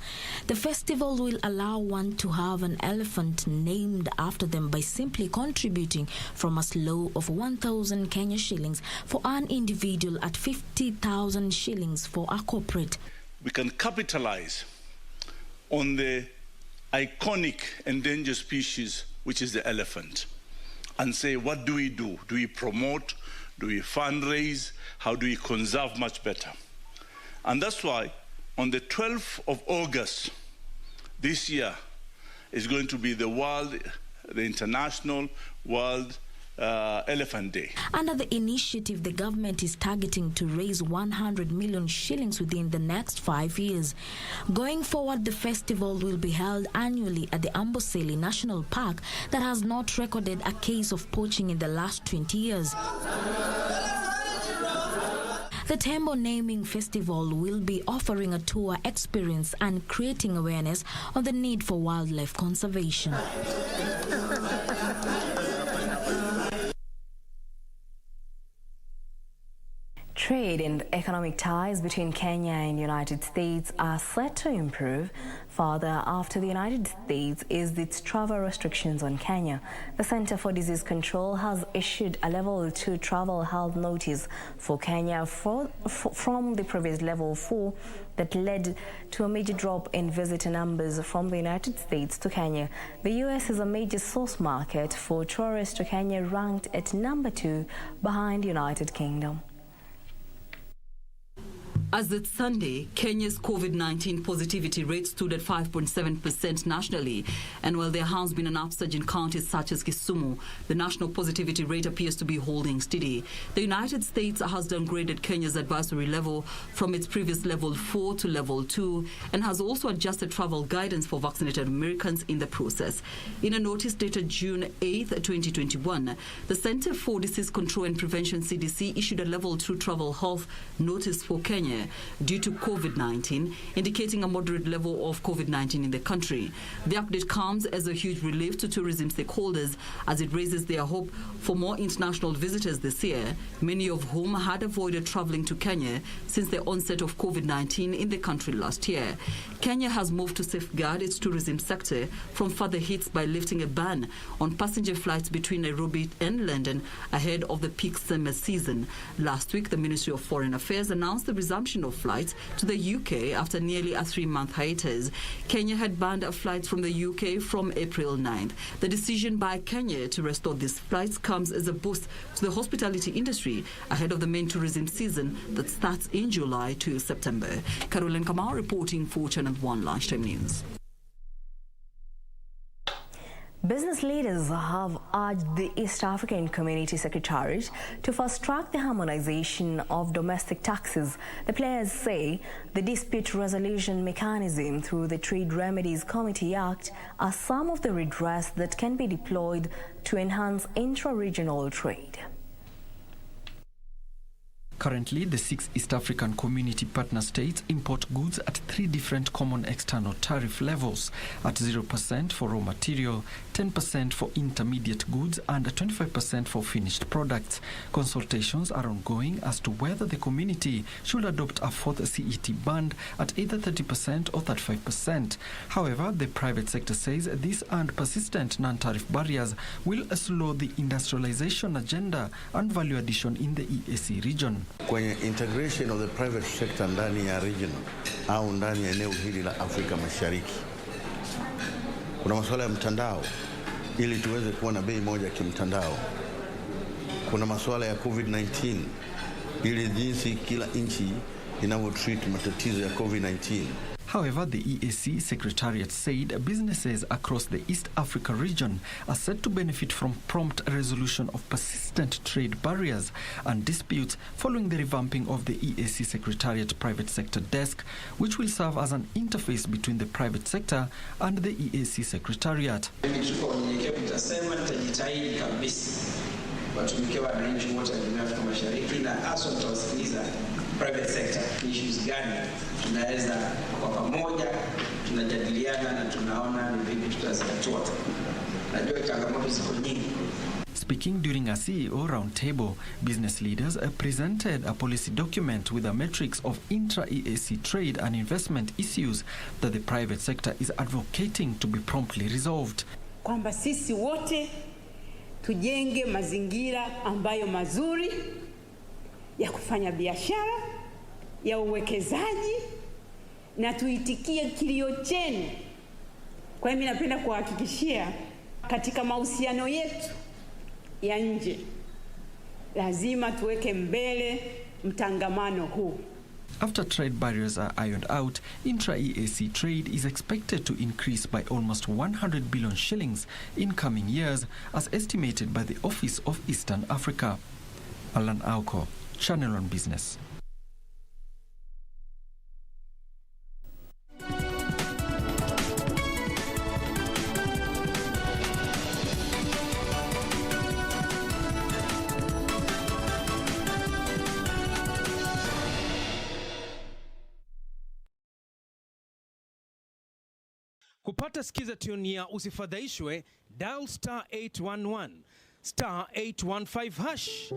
[SPEAKER 3] The festival will allow one to have an elephant named after them by simply contributing from as low of 1,000 Kenya shillings for an individual at 50,000 shillings for a corporate.
[SPEAKER 4] We can capitalize on the iconic endangered species, which is the elephant, and say, what do we do? Do we promote? Do we fundraise? How do we conserve much better? And that's why on the 12th of August this year is going to be the International World Elephant Day.
[SPEAKER 3] Under the initiative, the government is targeting to raise 100 million shillings within the next 5 years. Going forward, the festival will be held annually at the Amboseli National Park that has not recorded a case of poaching in the last 20 years. The Tembo Naming Festival will be offering a tour experience and creating awareness on the need for wildlife conservation.
[SPEAKER 9] Trade and economic ties between Kenya and the United States are set to improve further after the United States eased its travel restrictions on Kenya. The Center for Disease Control has issued a Level 2 travel health notice for Kenya from the previous Level 4 that led to a major drop in visitor numbers from the United States to Kenya. The U.S. is a major source market for tourists to Kenya, ranked at number 2 behind the United Kingdom.
[SPEAKER 6] As of Sunday, Kenya's COVID-19 positivity rate stood at 5.7% nationally, and while there has been an upsurge in counties such as Kisumu, the national positivity rate appears to be holding steady. The United States has downgraded Kenya's advisory level from its previous Level 4 to Level 2 and has also adjusted travel guidance for vaccinated Americans in the process. In a notice dated June 8, 2021, the Center for Disease Control and Prevention, CDC, issued a Level 2 travel health notice for Kenya. Kenya due to COVID-19, indicating a moderate level of COVID-19 in the country. The update comes as a huge relief to tourism stakeholders as it raises their hope for more international visitors this year, many of whom had avoided traveling to Kenya since the onset of COVID-19 in the country last year. Kenya has moved to safeguard its tourism sector from further hits by lifting a ban on passenger flights between Nairobi and London ahead of the peak summer season. Last week, the Ministry of Foreign Affairs announced the resumption of flights to the UK after nearly a 3-month hiatus. Kenya had banned flights from the UK from April 9th. The decision by Kenya to restore these flights comes as a boost to the hospitality industry ahead of the main tourism season that starts in July to September. Caroline Kamau reporting for Channel 1 Lunchtime News.
[SPEAKER 9] Business leaders have urged the East African Community Secretariat to fast-track the harmonization of domestic taxes. The players say the dispute resolution mechanism through the Trade Remedies Committee Act are some of the redress that can be deployed to enhance intra-regional trade.
[SPEAKER 5] Currently, the 6 East African Community Partner States import goods at 3 different common external tariff levels, at 0% for raw material, 10% for intermediate goods, and 25% for finished products. Consultations are ongoing as to whether the community should adopt a 4th CET band at either 30% or 35%. However, the private sector says this and persistent non-tariff barriers will slow the industrialization agenda and value addition in the EAC region.
[SPEAKER 7] Kwenye integration of the private sector ndani ya region au ndani ya eneo hili la Afrika Mashariki, kuna masuala ya mtandao ili tuweze kuwa na bei moja kimtandao. Kuna masuala ya COVID-19 ili jinsi kila nchi inavyotreat matatizo ya COVID-19.
[SPEAKER 5] However, the EAC Secretariat said businesses across the East Africa region are set to benefit from prompt resolution of persistent trade barriers and disputes following the revamping of the EAC Secretariat Private Sector Desk, which will serve as an interface between the private sector and the EAC Secretariat.
[SPEAKER 12] Private sector issues gani tunaweza kwa pamoja tunajadiliana na tunaona ni vipi tutazitatua. Najua changamoto ziko nyingi.
[SPEAKER 5] Speaking during a CEO roundtable, business leaders presented a policy document with a matrix of intra-EAC trade and investment issues that the private sector is advocating to be promptly resolved.
[SPEAKER 19] Kwamba sisi wote tujenge mazingira ambayo mazuri ya kufanya biashara, ya uwekezaji, na tuitikie kilio chenu. Kwa hiyo mimi napenda kuhakikishia katika mahusiano yetu ya nje lazima tuweke mbele mtangamano huu.
[SPEAKER 5] After trade barriers are ironed out, intra-EAC trade is expected to increase by almost 100 billion shillings in coming years, as estimated by the Office of Eastern Africa. Alan Auko, Channel on Business.
[SPEAKER 22] Kupata skiza tune ya usifadhaishwe, dial star 811 star 815 hash.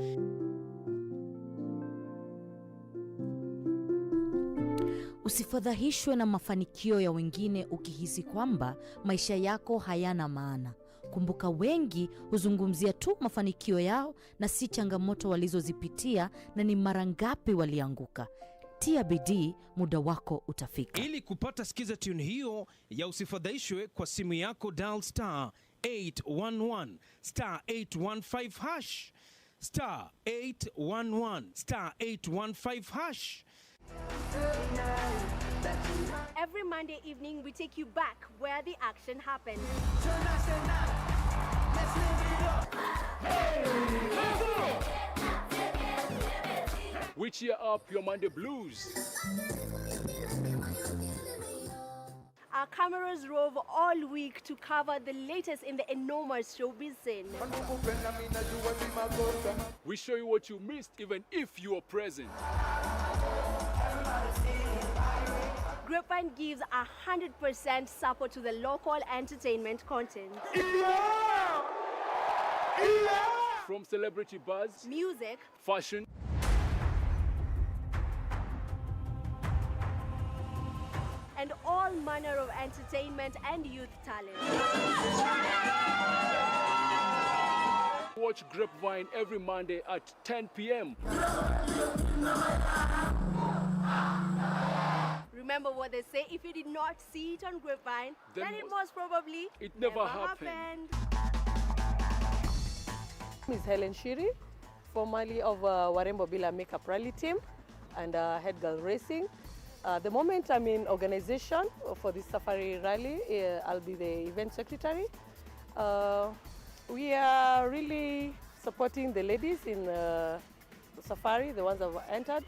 [SPEAKER 25] Usifadhaishwe na mafanikio ya wengine ukihisi kwamba maisha yako hayana maana. Kumbuka, wengi huzungumzia tu mafanikio yao na si changamoto walizozipitia na ni mara ngapi walianguka. Tia bidii, muda wako utafika.
[SPEAKER 22] Ili kupata skiza tune hiyo ya usifadhaishwe kwa simu yako, dial star 811 star 815 hash. Star 811 star 815 hash.
[SPEAKER 26] Every Monday evening, we take you back where the action happened.
[SPEAKER 27] We cheer up your Monday blues.
[SPEAKER 26] Our cameras rove all week to cover the latest in the enormous showbiz scene.
[SPEAKER 27] We show you what you missed even if you were present.
[SPEAKER 26] Grapevine gives 100% support to the local entertainment content.
[SPEAKER 27] From celebrity buzz,
[SPEAKER 26] music,
[SPEAKER 27] fashion,
[SPEAKER 26] and all manner of entertainment and youth talent.
[SPEAKER 27] Watch Grapevine every Monday at 10 p.m.
[SPEAKER 26] Remember what they say, if you did not see it on Grapevine, then it most probably
[SPEAKER 27] never happened.
[SPEAKER 8] My name is Helen Shiri, formerly of Warembo Bila Makeup Rally Team and Head Girl Racing. The moment I'm in organization for this safari rally, I'll be the event secretary. We are really supporting the ladies in the safari, the ones that have entered.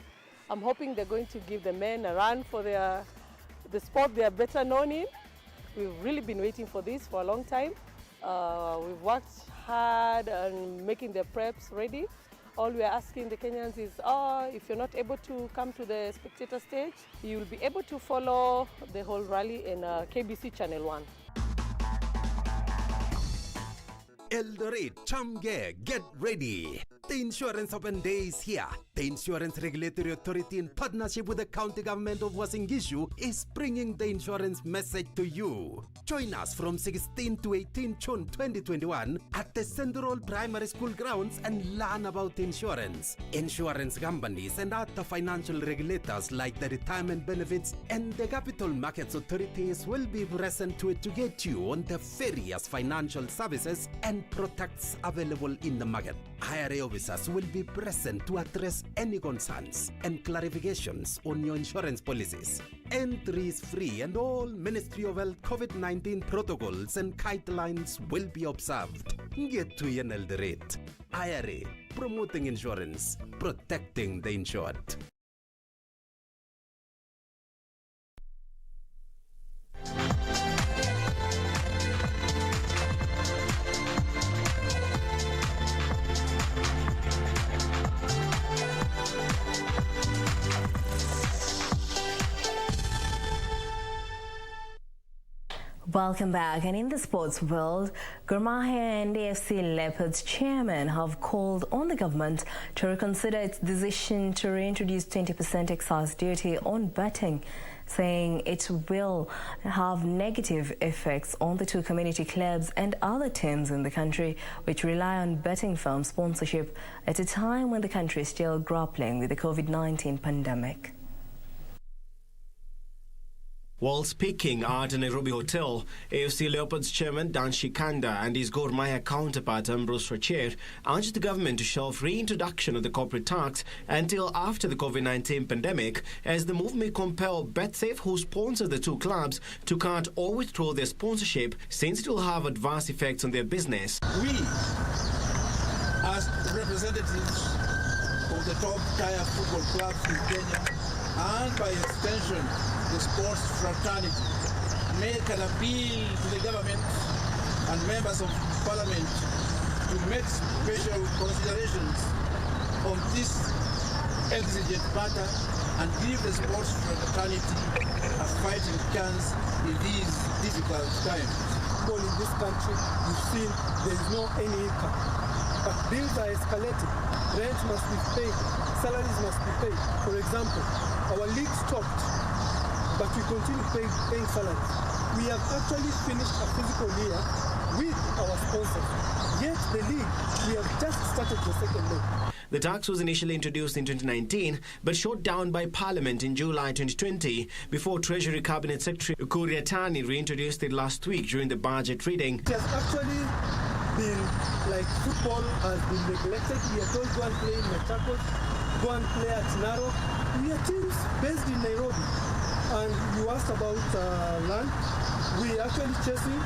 [SPEAKER 8] I'm hoping they're going to give the men a run for the sport they are better known in. We've really been waiting for this for a long time. We've worked hard on making the preps ready. All we are asking the Kenyans is, if you're not able to come to the spectator stage, you'll be able to follow the whole rally in KBC Channel 1.
[SPEAKER 10] Eldoret, Chamge, get ready. The Insurance Open Day is here. The Insurance Regulatory Authority, in partnership with the County Government of Uasin Gishu, is bringing the insurance message to you. Join us from 16 to 18 June 2021 at the Central Primary School grounds and learn about insurance. Insurance companies and other financial regulators like the Retirement Benefits and the Capital Markets Authorities will be present to educate you on the various financial services and products available in the market. IRA officers will be present to address any concerns and clarifications on your insurance policies. Entry is free and all Ministry of Health COVID-19 protocols and guidelines will be observed. Get to Eldoret. IRA, promoting insurance, protecting the insured.
[SPEAKER 9] Welcome back. And in the sports world, Gor Mahia and AFC Leopards chairman have called on the government to reconsider its decision to reintroduce 20% excise duty on betting, saying it will have negative effects on the two community clubs and other teams in the country which rely on betting firm sponsorship at a time when the country is still grappling with the COVID-19 pandemic.
[SPEAKER 11] While speaking at a Nairobi hotel, AFC Leopards chairman Dan Shikanda and his Gor Mahia counterpart Ambrose Rachet urged the government to shelve reintroduction of the corporate tax until after the COVID-19 pandemic, as the move may compel BetSafe, who sponsor the two clubs, to cut or withdraw their sponsorship, since it will have adverse effects on their business.
[SPEAKER 13] We, as representatives of the top-tier football clubs in Kenya, and by extension the sports fraternity, make an appeal to the government and members of parliament to make special considerations on this exigent matter and give the sports fraternity a fighting chance in these difficult times.
[SPEAKER 15] People in this country, we've seen there is no any income, but bills are escalating. Rent must be paid, salaries must be paid. For example, our league stopped, but we continue paying salaries. We have actually finished a physical year with our sponsors. Yet the league, we have just started the second leg.
[SPEAKER 11] The tax was initially introduced in 2019, but shot down by Parliament in July 2020, before Treasury Cabinet Secretary Ukur Yatani reintroduced it last week during the budget reading.
[SPEAKER 15] It has actually been like football has been neglected. We are told go and play in Machakos, go and play at Narok. We are teams based in Nairobi. And you asked about land. We are actually chasing.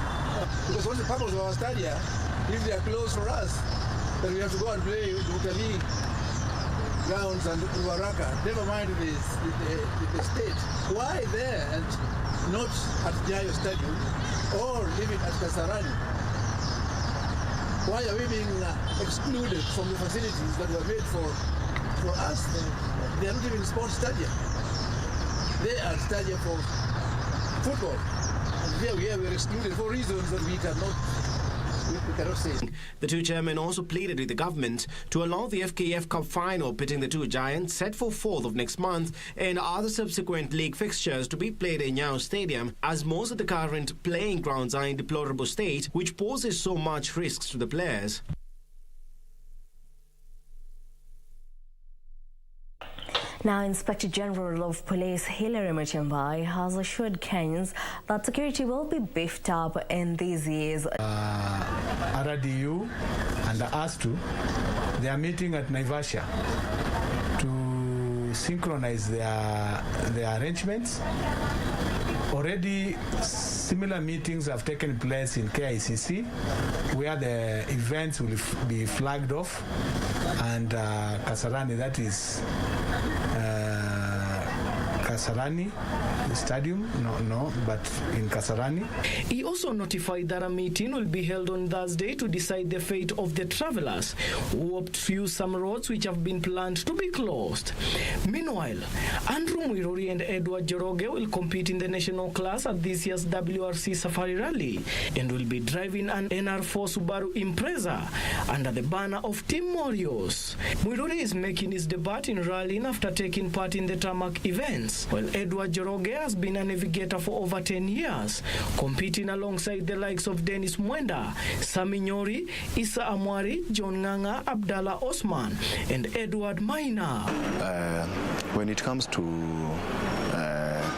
[SPEAKER 13] Because what's the purpose of our stadia if they are closed for us? Then we have to go and play Utali grounds and Uwaraka. Never mind the state. Why there and not at Nyayo Stadium or even at Kasarani? Why are we being excluded from the facilities that were made for us? They are not even sports stadia. They are stadia for football. And here we are excluded for reasons that we cannot say.
[SPEAKER 11] The two chairmen also pleaded with the government to allow the FKF Cup final pitting the two giants set for 4th of next month and other subsequent league fixtures to be played in Nyayo Stadium, as most of the current playing grounds are in deplorable state, which poses so much risks to the players.
[SPEAKER 9] Now, Inspector General of Police Hilary Mutyambai has assured Kenyans that security will be beefed up in these years.
[SPEAKER 1] RDU and ASTU, they are meeting at Naivasha to synchronize their arrangements. Already similar meetings have taken place in KICC, where the events will be flagged off, and Kasarani, that is Kasarani Stadium, but in Kasarani.
[SPEAKER 16] He also notified that a meeting will be held on Thursday to decide the fate of the travelers who opt to use some roads which have been planned to be closed. Meanwhile, Andrew Mwiruri and Edward Joroge will compete in the national class at this year's WRC Safari Rally and will be driving an NR4 Subaru Impreza under the banner of Team Morios. Mwiruri is making his debut in rallying after taking part in the tarmac events, while Edward Joroge has been a navigator for over 10 years, competing alongside the likes of Dennis Mwenda, Sami Nyori, Issa Amwari, John Nganga, Abdallah Osman, and Edward Maina.
[SPEAKER 17] When it comes to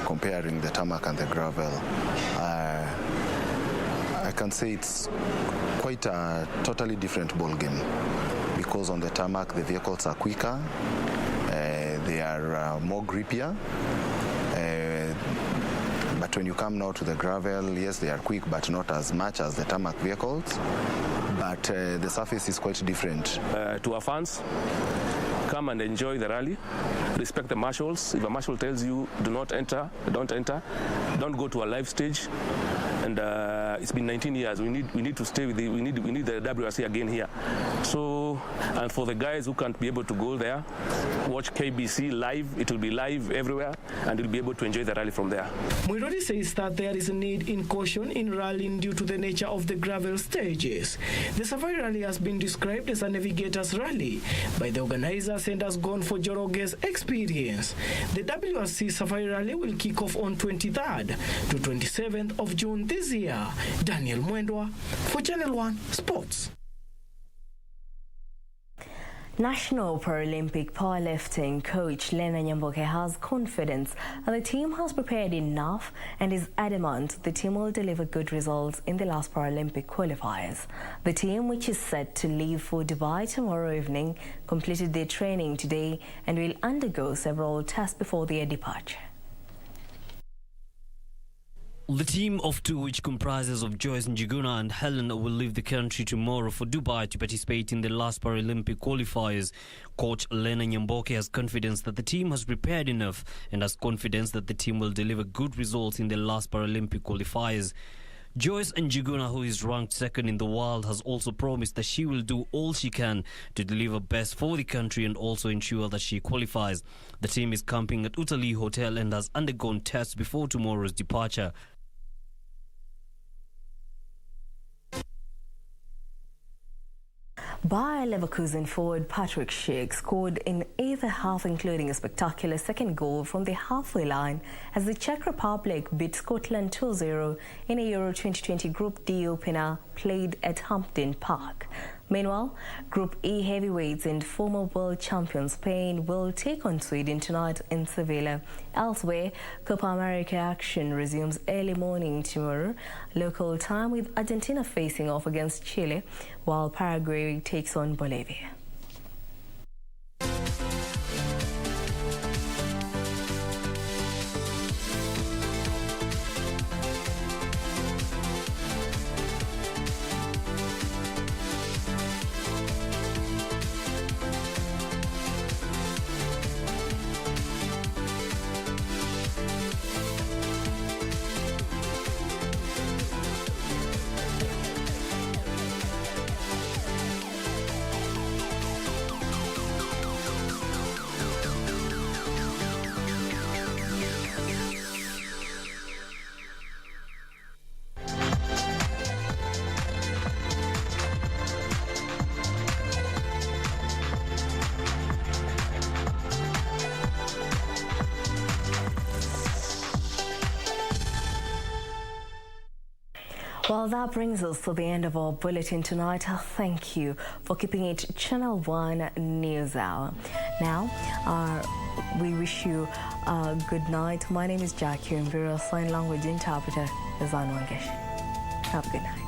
[SPEAKER 17] comparing the tarmac and the gravel, I can say it's quite a totally different ball game, because on the tarmac the vehicles are quicker, they are more grippier, but when you come now to the gravel, yes, they are quick, but not as much as the tarmac vehicles, but the surface is quite different.
[SPEAKER 18] To our fans, come and enjoy the rally. Respect the marshals. If a marshal tells you do not enter, don't enter. Don't go to a live stage. And it's been 19 years. We need to stay with we need the WRC again here. So, and for the guys who can't be able to go there, watch KBC live. It will be live everywhere, and you'll be able to enjoy the rally from there.
[SPEAKER 16] Mwiruri says that there is a need in caution in rallying due to the nature of the gravel stages. The Safari Rally has been described as a navigator's rally by the organizers and has gone for Joroge's experience. The WRC Safari Rally will kick off on 23rd to 27th of June this year. Daniel Mwendwa for Channel 1 Sports.
[SPEAKER 9] National Paralympic powerlifting coach Lena Nyamboke has confidence that the team has prepared enough and is adamant the team will deliver good results in the last Paralympic qualifiers. The team, which is set to leave for Dubai tomorrow evening, completed their training today and will undergo several tests before their departure.
[SPEAKER 20] The team of two, which comprises of Joyce Njuguna and Helen, will leave the country tomorrow for Dubai to participate in the last Paralympic qualifiers. Coach Lena Nyamboke has confidence that the team has prepared enough and has confidence that the team will deliver good results in the last Paralympic qualifiers. Joyce Njuguna, who is ranked second in the world, has also promised that she will do all she can to deliver best for the country and also ensure that she qualifies. The team is camping at Utali Hotel and has undergone tests before tomorrow's departure.
[SPEAKER 9] Bayer Leverkusen forward Patrick Schick scored in either half, including a spectacular second goal from the halfway line as the Czech Republic beat Scotland 2-0 in a Euro 2020 Group D opener played at Hampden Park. Meanwhile, Group E heavyweights and former world champion Spain will take on Sweden tonight in Sevilla. Elsewhere, Copa America action resumes early morning tomorrow, local time, with Argentina facing off against Chile, while Paraguay takes on Bolivia. Well, that brings us to the end of our bulletin tonight. Thank you for keeping it Channel 1 News Hour. Now, we wish you a good night. My name is Jacky, and Wambiru sign language interpreter is Anwangesh. Have a good night.